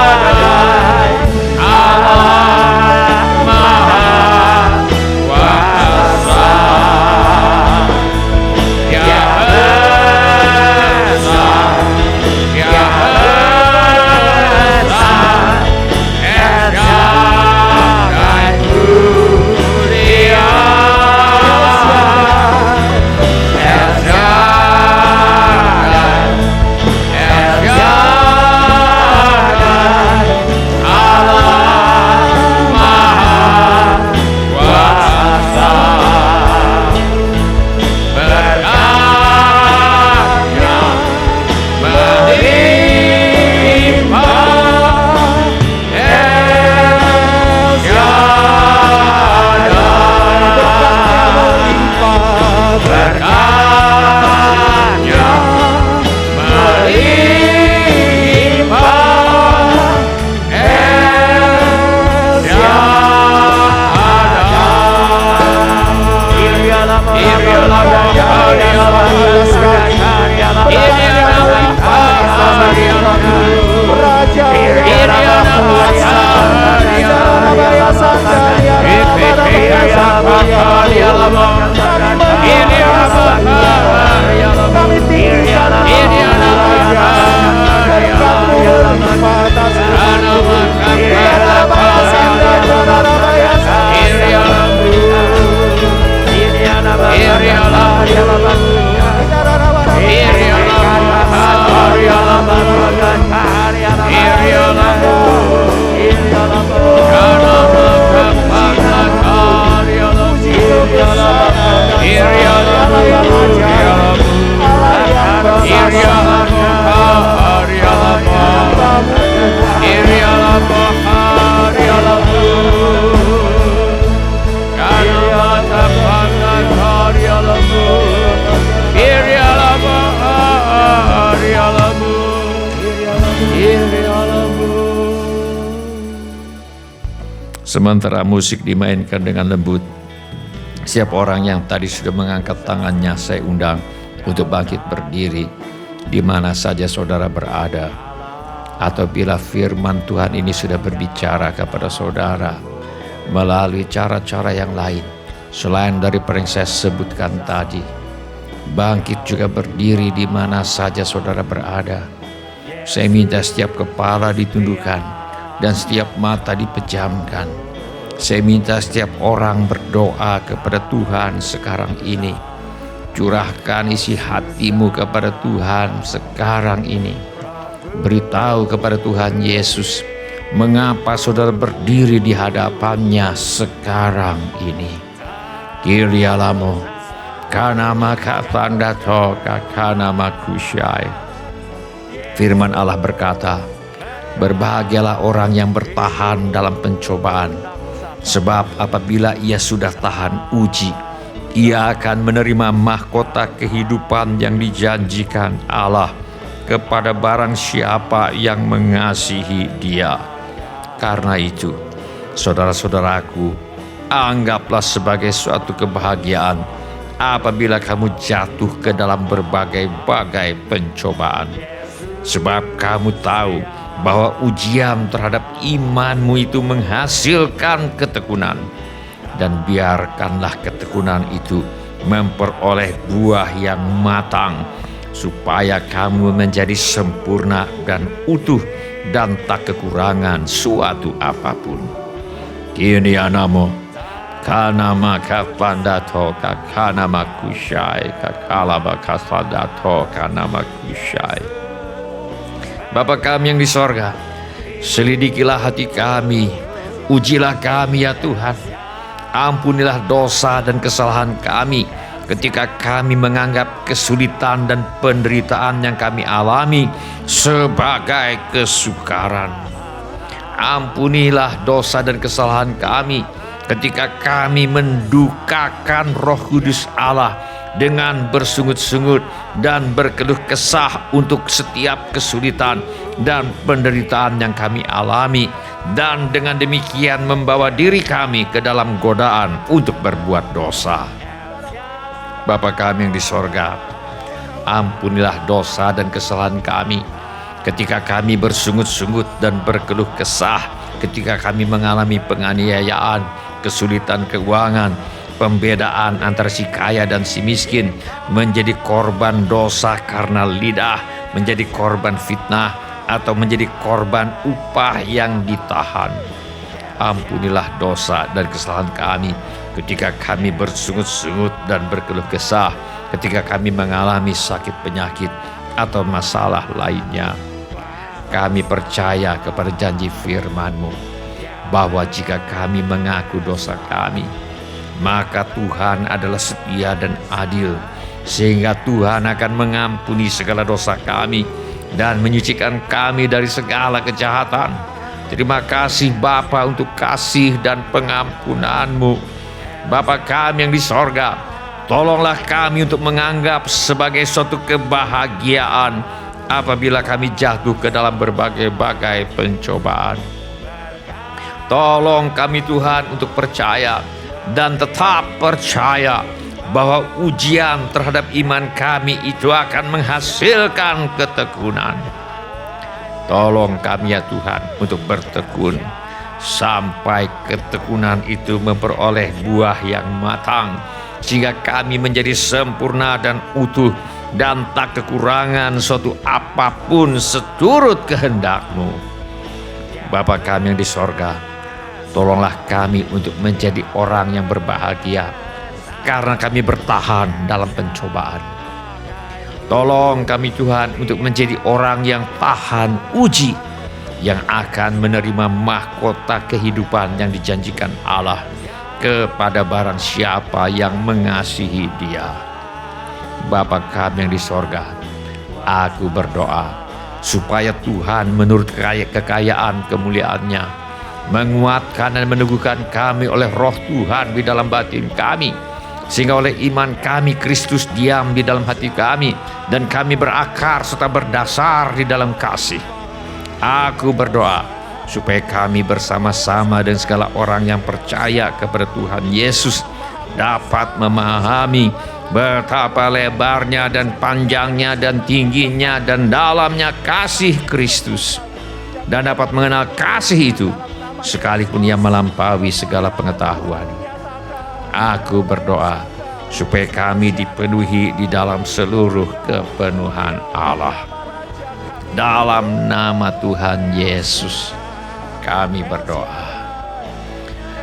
Allah Maha Kuasa. Beratnya melimpah, El Shaddai, El Shaddai, El Shaddai, Allah Maha Kuasa. Dia besar, Dia besar, El Shaddai mulia. El Shaddai, El Shaddai, Allah Maha Kuasa. Beratnya melimpah, El Shaddai. Beratnya melimpah, El Sementara musik dimainkan dengan lembut, Setiap orang yang tadi sudah mengangkat tangannya, saya undang untuk bangkit berdiri di mana saja saudara berada. Atau bila firman Tuhan ini sudah berbicara kepada saudara melalui cara-cara yang lain selain dari apa yang saya sebutkan tadi, bangkit juga berdiri di mana saja saudara berada. Saya minta setiap kepala ditundukkan dan setiap mata dipejamkan. Saya minta setiap orang berdoa kepada Tuhan sekarang ini. Curahkan isi hatimu kepada Tuhan sekarang ini. Beritahu kepada Tuhan Yesus mengapa saudara berdiri di hadapannya sekarang ini. Kirialamo kanama katandato kakanama kusyai. Firman Allah berkata, berbahagialah orang yang bertahan dalam pencobaan, sebab apabila ia sudah tahan uji, ia akan menerima mahkota kehidupan yang dijanjikan Allah kepada barang siapa yang mengasihi Dia. Karena itu, saudara-saudaraku, anggaplah sebagai suatu kebahagiaan apabila kamu jatuh ke dalam berbagai-bagai pencobaan. Sebab kamu tahu bahwa ujian terhadap imanmu itu menghasilkan ketekunan. Dan biarkanlah ketekunan itu memperoleh buah yang matang, supaya kamu menjadi sempurna dan utuh dan tak kekurangan suatu apapun. Kini anamo kanama kapandato kakanama kusyai kakalaba kasadato kanama kusyai. Bapa kami yang di sorga, selidikilah hati kami, ujilah kami ya Tuhan. Ampunilah dosa dan kesalahan kami ketika kami menganggap kesulitan dan penderitaan yang kami alami sebagai kesukaran. Ampunilah dosa dan kesalahan kami ketika kami mendukakan Roh Kudus Allah dengan bersungut-sungut dan berkeluh kesah untuk setiap kesulitan dan penderitaan yang kami alami, dan dengan demikian membawa diri kami ke dalam godaan untuk berbuat dosa. Bapa kami yang di sorga, ampunilah dosa dan kesalahan kami ketika kami bersungut-sungut dan berkeluh kesah, ketika kami mengalami penganiayaan, kesulitan keuangan, pembedaan antara si kaya dan si miskin, menjadi korban dosa karena lidah, menjadi korban fitnah, atau menjadi korban upah yang ditahan. Ampunilah dosa dan kesalahan kami ketika kami bersungut-sungut dan berkeluh kesah, ketika kami mengalami sakit penyakit atau masalah lainnya. Kami percaya kepada janji firman-Mu bahwa jika kami mengaku dosa kami, maka Tuhan adalah setia dan adil, sehingga Tuhan akan mengampuni segala dosa kami dan menyucikan kami dari segala kejahatan. Terima kasih Bapa untuk kasih dan pengampunan-Mu. Bapa kami yang di sorga, tolonglah kami untuk menganggap sebagai suatu kebahagiaan apabila kami jatuh ke dalam berbagai-bagai pencobaan. Tolong kami Tuhan untuk percaya dan tetap percaya bahwa ujian terhadap iman kami itu akan menghasilkan ketekunan. Tolong kami ya Tuhan untuk bertekun sampai ketekunan itu memperoleh buah yang matang, sehingga kami menjadi sempurna dan utuh dan tak kekurangan suatu apapun seturut kehendak-Mu. Bapa kami yang di sorga, tolonglah kami untuk menjadi orang yang berbahagia karena kami bertahan dalam pencobaan. Tolong kami Tuhan untuk menjadi orang yang tahan uji, yang akan menerima mahkota kehidupan yang dijanjikan Allah kepada barang siapa yang mengasihi Dia. Bapa kami yang di sorga, aku berdoa supaya Tuhan menurut kekayaan kemuliaan-Nya menguatkan dan meneguhkan kami oleh Roh Tuhan di dalam batin kami, sehingga oleh iman kami Kristus diam di dalam hati kami dan kami berakar serta berdasar di dalam kasih. Aku berdoa supaya kami bersama-sama dengan segala orang yang percaya kepada Tuhan Yesus dapat memahami betapa lebarnya dan panjangnya dan tingginya dan dalamnya kasih Kristus, dan dapat mengenal kasih itu sekalipun ia melampaui segala pengetahuan. Aku berdoa supaya kami dipenuhi di dalam seluruh kepenuhan Allah. Dalam nama Tuhan Yesus kami berdoa.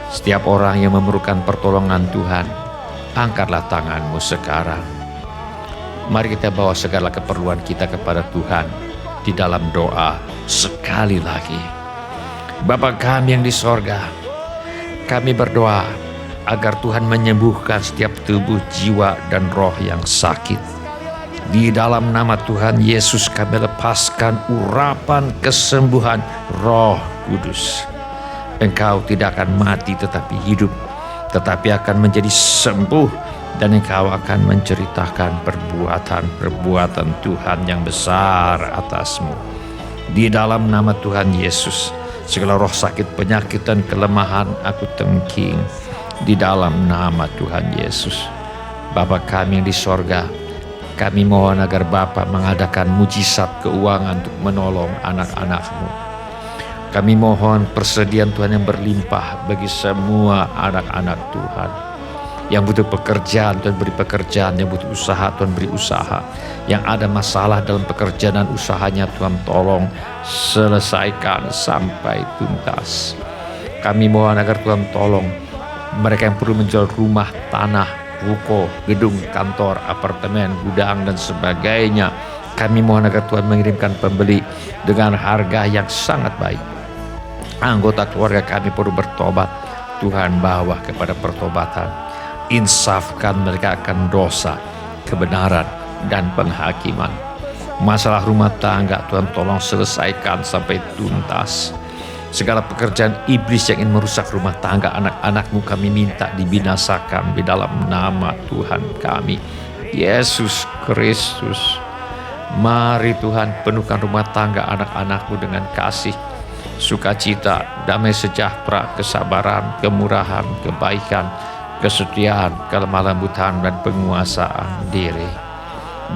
Setiap orang yang memerlukan pertolongan Tuhan, angkatlah tanganmu sekarang. Mari kita bawa segala keperluan kita kepada Tuhan di dalam doa sekali lagi. Bapa kami yang di sorga, kami berdoa agar Tuhan menyembuhkan setiap tubuh, jiwa, dan roh yang sakit. Di dalam nama Tuhan Yesus kami lepaskan urapan kesembuhan Roh Kudus. Engkau tidak akan mati tetapi hidup, tetapi akan menjadi sembuh, dan engkau akan menceritakan perbuatan-perbuatan Tuhan yang besar atasmu. Di dalam nama Tuhan Yesus, segala roh sakit, penyakit, dan kelemahan aku tengking di dalam nama Tuhan Yesus. Bapa kami yang di sorga, kami mohon agar Bapa mengadakan mujizat keuangan untuk menolong anak-anak-Mu. Kami mohon persediaan Tuhan yang berlimpah bagi semua anak-anak Tuhan. Yang butuh pekerjaan, Tuhan beri pekerjaan. Yang butuh usaha, Tuhan beri usaha. Yang ada masalah dalam pekerjaan dan usahanya, Tuhan tolong selesaikan sampai tuntas. Kami mohon agar Tuhan tolong mereka yang perlu menjual rumah, tanah, ruko, gedung, kantor, apartemen, gudang, dan sebagainya. Kami mohon agar Tuhan mengirimkan pembeli dengan harga yang sangat baik. Anggota keluarga kami perlu bertobat. Tuhan bawa kepada pertobatan. Insafkan mereka akan dosa, kebenaran, dan penghakiman. Masalah rumah tangga Tuhan tolong selesaikan sampai tuntas. Segala pekerjaan iblis yang ingin merusak rumah tangga anak-anak-Mu kami minta dibinasakan di dalam nama Tuhan kami, Yesus Kristus. Mari Tuhan penuhkan rumah tangga anak-anak-Mu dengan kasih, sukacita, damai sejahtera, kesabaran, kemurahan, kebaikan, kesetiaan, kelemah lembutan, dan penguasaan diri.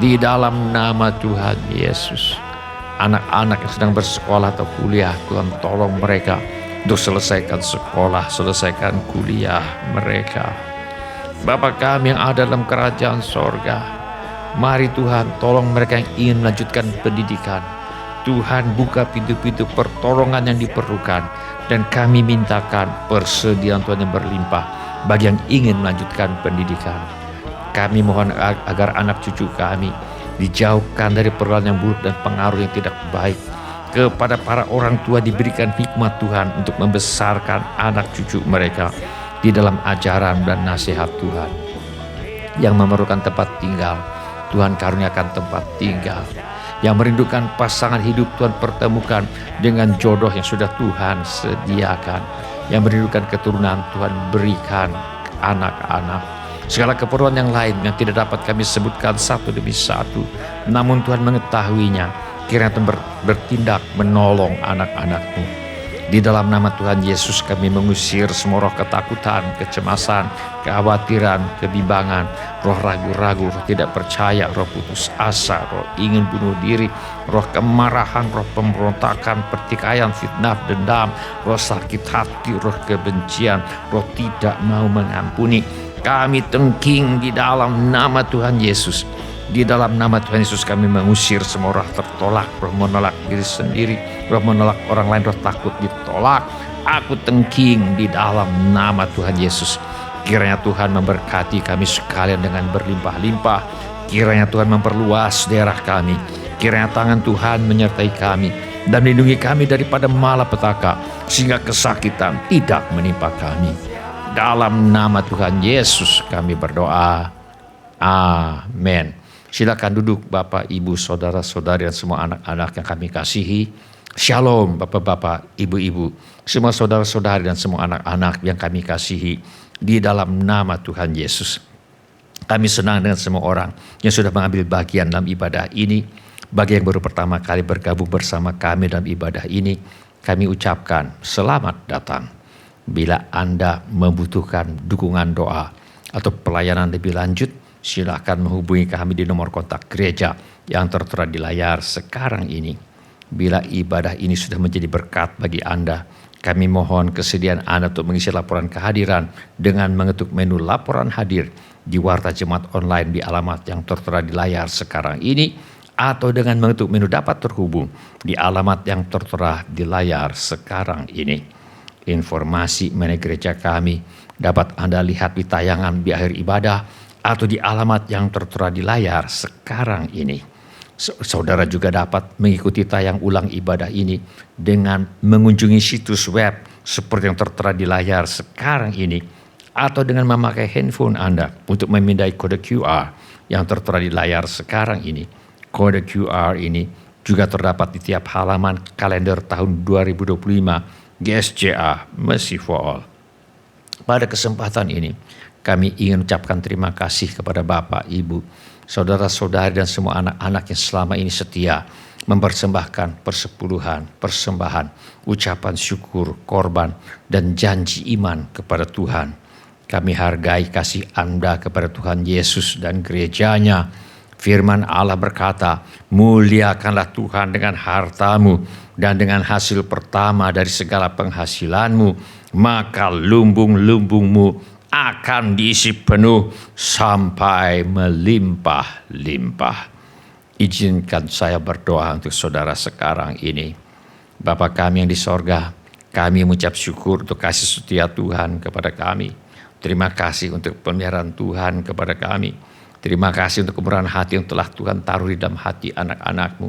Di dalam nama Tuhan Yesus, anak-anak yang sedang bersekolah atau kuliah, Tuhan tolong mereka untuk selesaikan sekolah, selesaikan kuliah mereka. Bapa kami yang ada dalam kerajaan sorga, mari Tuhan tolong mereka yang ingin melanjutkan pendidikan. Tuhan buka pintu-pintu pertolongan yang diperlukan, dan kami mintakan persediaan Tuhan yang berlimpah bagi yang ingin melanjutkan pendidikan. Kami mohon agar anak cucu kami dijauhkan dari pergaulan yang buruk dan pengaruh yang tidak baik. Kepada para orang tua diberikan hikmat Tuhan untuk membesarkan anak cucu mereka di dalam ajaran dan nasihat Tuhan. Yang memerlukan tempat tinggal, Tuhan karuniakan tempat tinggal. Yang merindukan pasangan hidup, Tuhan pertemukan dengan jodoh yang sudah Tuhan sediakan. Yang merindukan keturunan, Tuhan berikan anak-anak. Segala keperluan yang lain yang tidak dapat kami sebutkan satu demi satu, namun Tuhan mengetahuinya. Kiranya Tuhan bertindak menolong anak-anak-Mu. Di dalam nama Tuhan Yesus kami mengusir semua roh ketakutan, kecemasan, kekhawatiran, kebimbangan, roh ragu-ragu, roh tidak percaya, roh putus asa, roh ingin bunuh diri, roh kemarahan, roh pemberontakan, pertikaian, fitnah, dendam, roh sakit hati, roh kebencian, roh tidak mau mengampuni. Kami tengking di dalam nama Tuhan Yesus. Di dalam nama Tuhan Yesus kami mengusir semua roh tertolak, roh menolak diri sendiri, roh menolak orang lain, roh takut ditolak. Aku tengking di dalam nama Tuhan Yesus. Kiranya Tuhan memberkati kami sekalian dengan berlimpah-limpah. Kiranya Tuhan memperluas daerah kami. Kiranya tangan Tuhan menyertai kami dan melindungi kami daripada malapetaka, sehingga kesakitan tidak menimpa kami. Dalam nama Tuhan Yesus kami berdoa. Amin. Silakan duduk Bapak, Ibu, Saudara-saudari, dan semua anak-anak yang kami kasihi. Shalom Bapak-bapak, Ibu-ibu, semua saudara-saudari dan semua anak-anak yang kami kasihi di dalam nama Tuhan Yesus. Kami senang dengan semua orang yang sudah mengambil bagian dalam ibadah ini. Bagi yang baru pertama kali bergabung bersama kami dalam ibadah ini, kami ucapkan selamat datang. Bila Anda membutuhkan dukungan doa, atau pelayanan lebih lanjut, silakan menghubungi kami di nomor kontak gereja yang tertera di layar sekarang ini. Bila ibadah ini sudah menjadi berkat bagi Anda, kami mohon kesediaan Anda untuk mengisi laporan kehadiran dengan mengetuk menu laporan hadir di Warta Jemaat Online di alamat yang tertera di layar sekarang ini, atau dengan mengetuk menu dapat terhubung di alamat yang tertera di layar sekarang ini. Informasi mengenai gereja kami dapat Anda lihat di tayangan di akhir ibadah atau di alamat yang tertera di layar sekarang ini. Saudara juga dapat mengikuti tayang ulang ibadah ini dengan mengunjungi situs web seperti yang tertera di layar sekarang ini, atau dengan memakai handphone Anda untuk memindai kode QR yang tertera di layar sekarang ini. Kode QR ini juga terdapat di tiap halaman kalender tahun 2025 GSJA Mercy for All. Pada kesempatan ini, kami ingin ucapkan terima kasih kepada Bapak, Ibu, saudara-saudari dan semua anak-anak yang selama ini setia mempersembahkan persepuluhan, persembahan, ucapan syukur, korban, dan janji iman kepada Tuhan. Kami hargai kasih Anda kepada Tuhan Yesus dan gerejanya. Firman Allah berkata, muliakanlah Tuhan dengan hartamu dan dengan hasil pertama dari segala penghasilanmu, maka lumbung-lumbungmu akan diisi penuh sampai melimpah-limpah. Izinkan saya berdoa untuk saudara sekarang ini. Bapa kami yang di sorga, kami mengucap syukur untuk kasih setia Tuhan kepada kami. Terima kasih untuk pemeliharaan Tuhan kepada kami. Terima kasih untuk kemurahan hati yang telah Tuhan taruh di dalam hati anak-anak-Mu.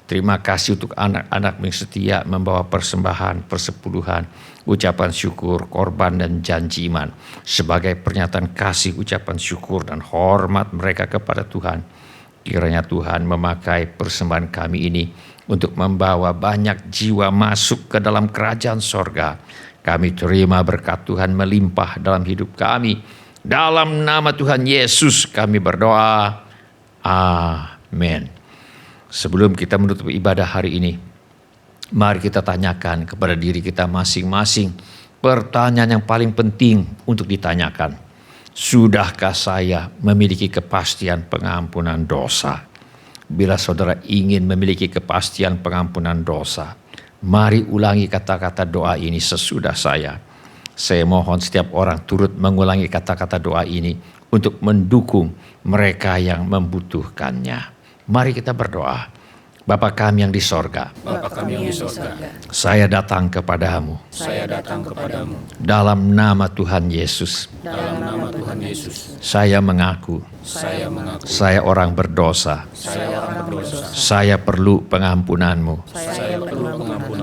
Terima kasih untuk anak-anak-Mu yang setia membawa persembahan, persepuluhan, ucapan syukur, korban, dan janji iman sebagai pernyataan kasih, ucapan syukur, dan hormat mereka kepada Tuhan. Kiranya Tuhan memakai persembahan kami ini untuk membawa banyak jiwa masuk ke dalam kerajaan sorga. Kami terima berkat Tuhan melimpah dalam hidup kami. Dalam nama Tuhan Yesus kami berdoa. Amin. Sebelum kita menutup ibadah hari ini, mari kita tanyakan kepada diri kita masing-masing pertanyaan yang paling penting untuk ditanyakan. Sudahkah saya memiliki kepastian pengampunan dosa? Bila saudara ingin memiliki kepastian pengampunan dosa, mari ulangi kata-kata doa ini sesudah saya. Saya mohon setiap orang turut mengulangi kata-kata doa ini untuk mendukung mereka yang membutuhkannya. Mari kita berdoa. Bapa kami yang di sorga, saya datang kepadamu. Dalam nama Tuhan Yesus. Saya mengaku. Saya orang berdosa. Saya perlu pengampunanmu.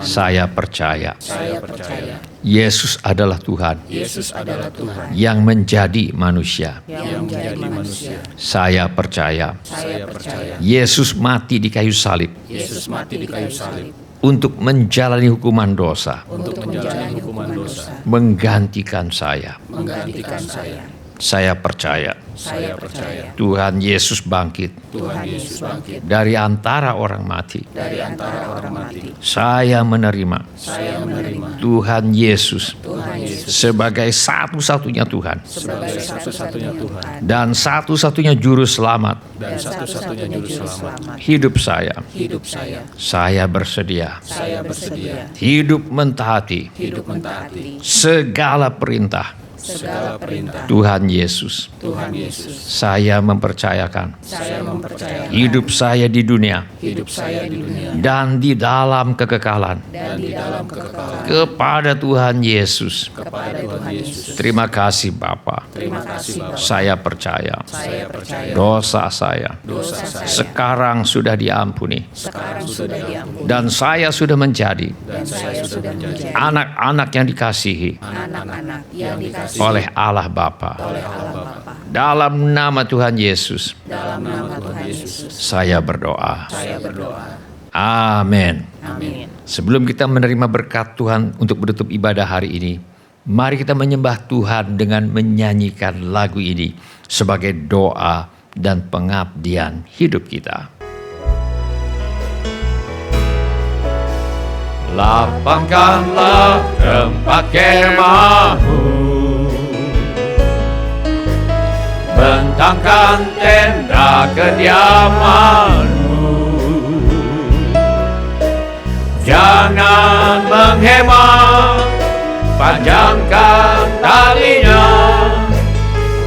Saya percaya. Yesus adalah Tuhan. Yang menjadi manusia. Saya percaya. Yesus mati di kayu salib. Untuk menjalani hukuman dosa. Menggantikan saya. Saya percaya. Tuhan Yesus bangkit. Dari antara orang mati. Saya menerima. Tuhan Yesus sebagai satu-satunya Tuhan. Dan satu-satunya juru selamat. Hidup saya. Saya bersedia. Hidup mentaati. Segala perintah. Tuhan Yesus. Saya mempercayakan hidup saya di dunia dan di dalam kekekalan kepada Tuhan Yesus. Terima kasih Bapa. Saya percaya dosa saya sekarang sudah diampuni dan saya sudah menjadi anak-anak yang dikasihi oleh Allah Bapa. Dalam nama Tuhan Yesus. Saya berdoa. Amin. Sebelum kita menerima berkat Tuhan untuk menutup ibadah hari ini, mari kita menyembah Tuhan dengan menyanyikan lagu ini sebagai doa dan pengabdian hidup kita. Lapangkanlah tempat kemahmu bentangkan tenda kediaman-Mu. Jangan menghemat, panjangkan talinya,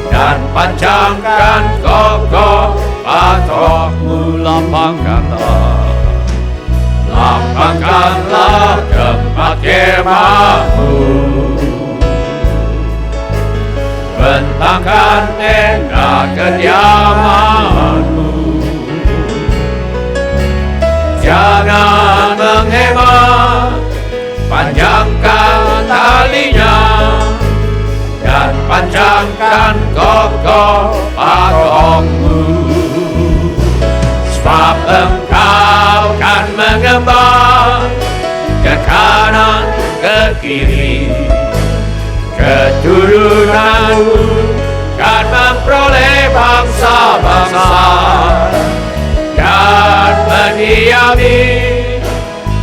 dan panjangkan kokoh patok-Mu. Lapangkanlah tempat kemah-Mu, bentangkan tenda kediaman-Mu. Jangan menghemat, panjangkan talinya, dan panjangkan kokoh patok-Mu. Sebab Engkau kan mengembang ke kanan ke kiri, keturunan-Mu kan memperoleh bangsa-bangsa dan mendiami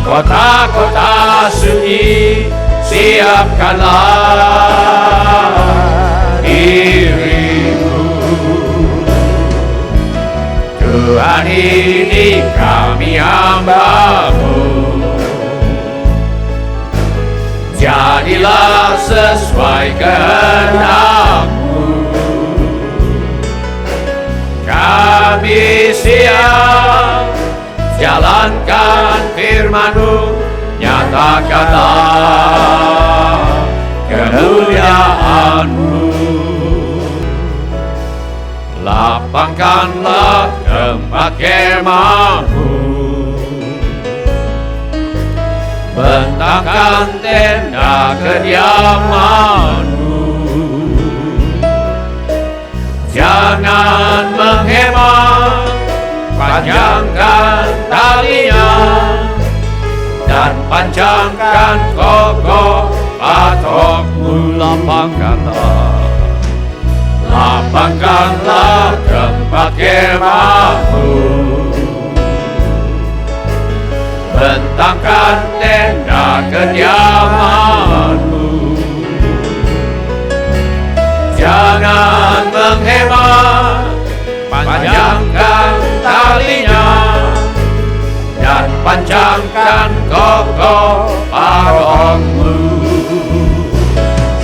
kota-kota sunyi. Siapkanlah dirimu, Tuhan, ini kami hamba-Mu. Jadilah sesuai kehendak-Mu. Kami siap jalankan firman-Mu, nyatakanlah kemuliaan-Mu. Lapangkanlah tempat kemah-Mu, bentangkan tenda kediaman-Mu. Jangan menghemat, panjangkan talinya, dan panjangkan kokoh patok-Mu. Lapangkanlah tempat kemah-Mu, bentangkan tenda kediaman-Mu. Jangan menghemat, panjangkan talinya, dan panjangkan kokoh patok-Mu.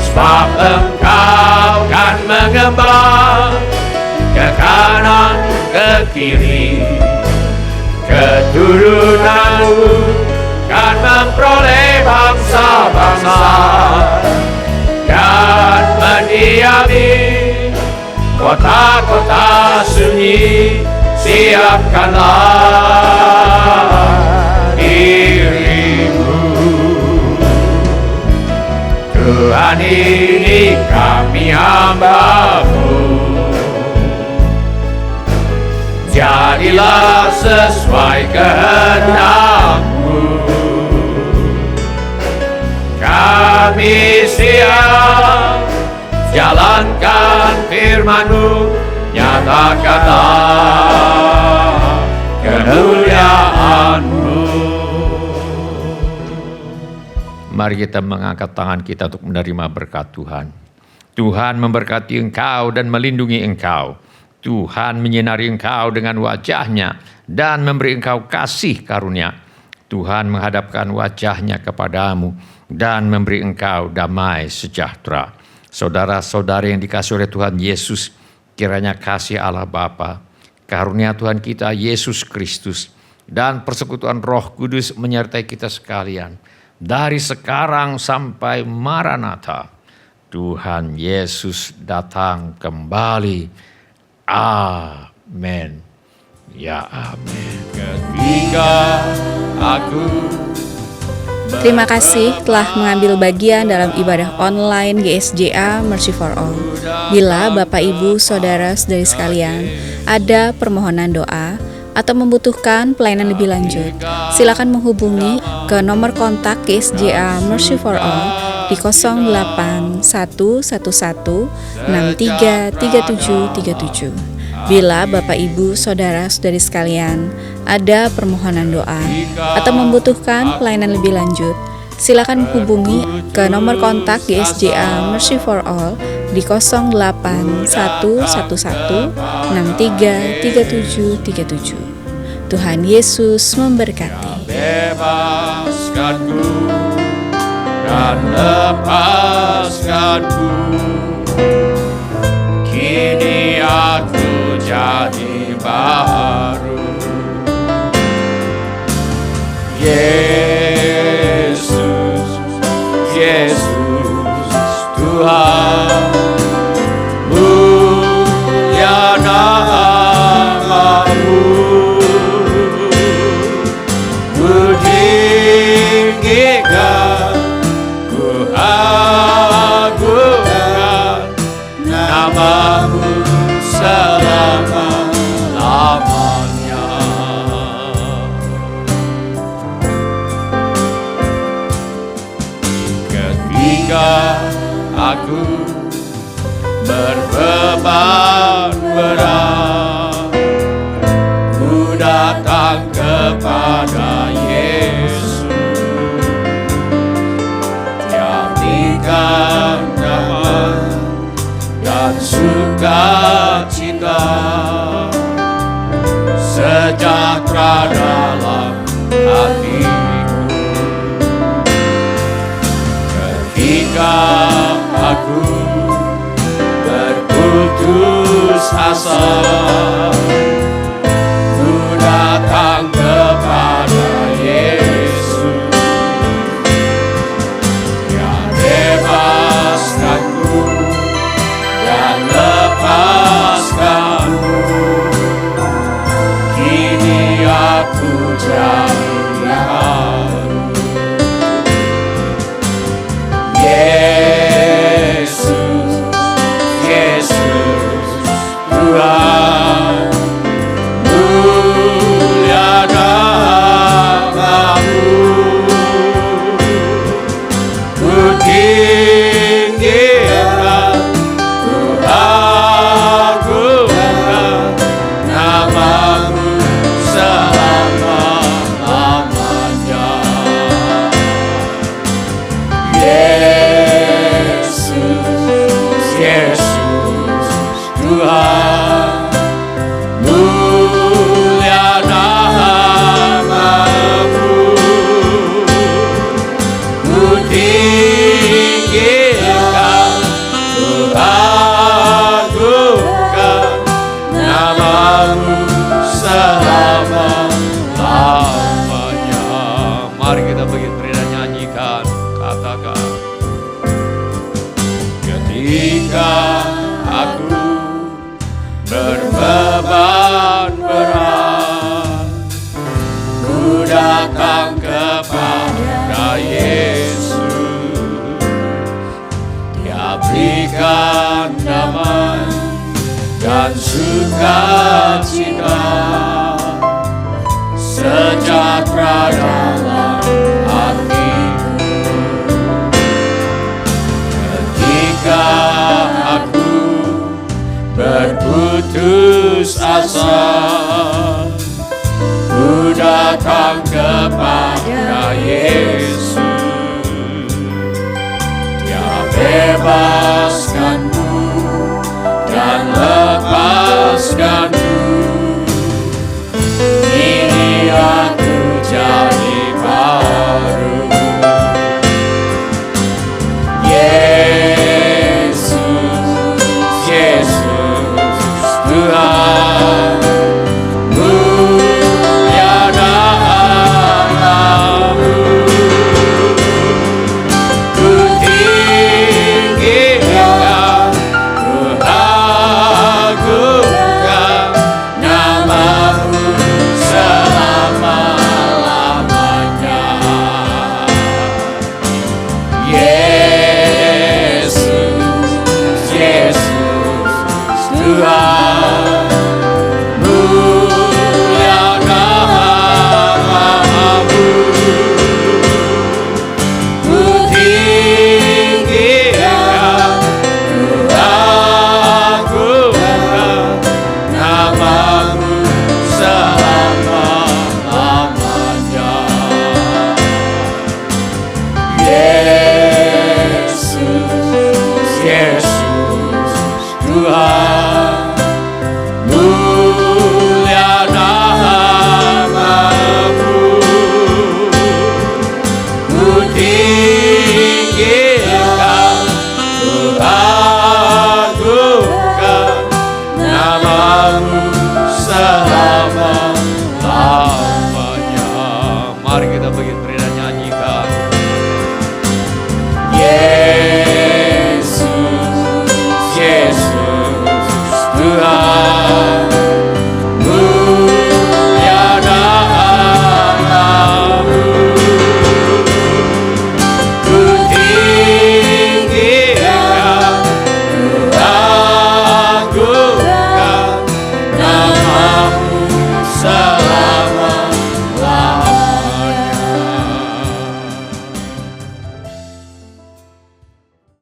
Sebab Engkau kan mengembang ke kanan ke kiri, keturunan-Mu kan memperoleh bangsa-bangsa dan mendiami kota-kota sunyi. Siapkanlah dirimu, Tuhan, ini kami hamba-Mu. Jadilah sesuai kehendak-Mu. Kami siap jalankan firman-Mu, nyatakanlah kemuliaan-Mu. Mari kita mengangkat tangan kita untuk menerima berkat Tuhan. Tuhan memberkati engkau dan melindungi engkau. Tuhan menyinari engkau dengan wajah-Nya dan memberi engkau kasih karunia. Tuhan menghadapkan wajah-Nya kepadamu dan memberi engkau damai sejahtera. Saudara-saudari yang dikasihi oleh Tuhan Yesus, kiranya kasih Allah Bapa, karunia Tuhan kita Yesus Kristus, dan persekutuan Roh Kudus menyertai kita sekalian. Dari sekarang sampai Maranatha, Tuhan Yesus datang kembali. Amin. Ya amin. Ketika aku Terima kasih telah mengambil bagian dalam ibadah online GSJA Mercy for All. Bila Bapak Ibu Saudara Saudari sekalian ada permohonan doa atau membutuhkan pelayanan lebih lanjut, silakan menghubungi ke nomor kontak GSJA Mercy for All di 0811633737. Bila Bapak Ibu Saudara Saudari sekalian ada permohonan doa atau membutuhkan pelayanan lebih lanjut, silakan menghubungi ke nomor kontak GSJA Mercy for All di 0811633737. Tuhan Yesus memberkati. Bebaskanku dan lepaskanku, kini aku jadi baru. Yesus, Yesus Tuhan, mulia namamu, ku tinggikan, ku agungkan namamu selama-lamanya. Ketika aku berbeban berat, ku datang kepada Yesus. Dia berikan damai dan sukacita, sejahtera dalam hatiku. Ketika aku berputus asa, ku datang kepada Yesus. Dia bebaskanku dan lepaskanku, kini aku jadi baru. Yesus, Yesus Tuhan, mulia namamu, ku tinggikan, ku agungkan namamu selama-lamanya. Yesus, Yesus Tuhan, mulia namamu, ku tinggikan, ku agungkan namamu selama-lamanya. Mari kita berikan nyanyikan, katakan. Ketika aku berbeban berat, ku datang kepada Yesus. Dia berikan damai dan sukacita, sejahtera dalam hatiku. Ketika aku berputus asa, ku datang kepada Yesus. Dia bebaskanku dan lepaskanku, kini aku jadi baru. Yesus, Yesus Tuhan, mulia namamu, ku tinggikan, Mari kita bagi terima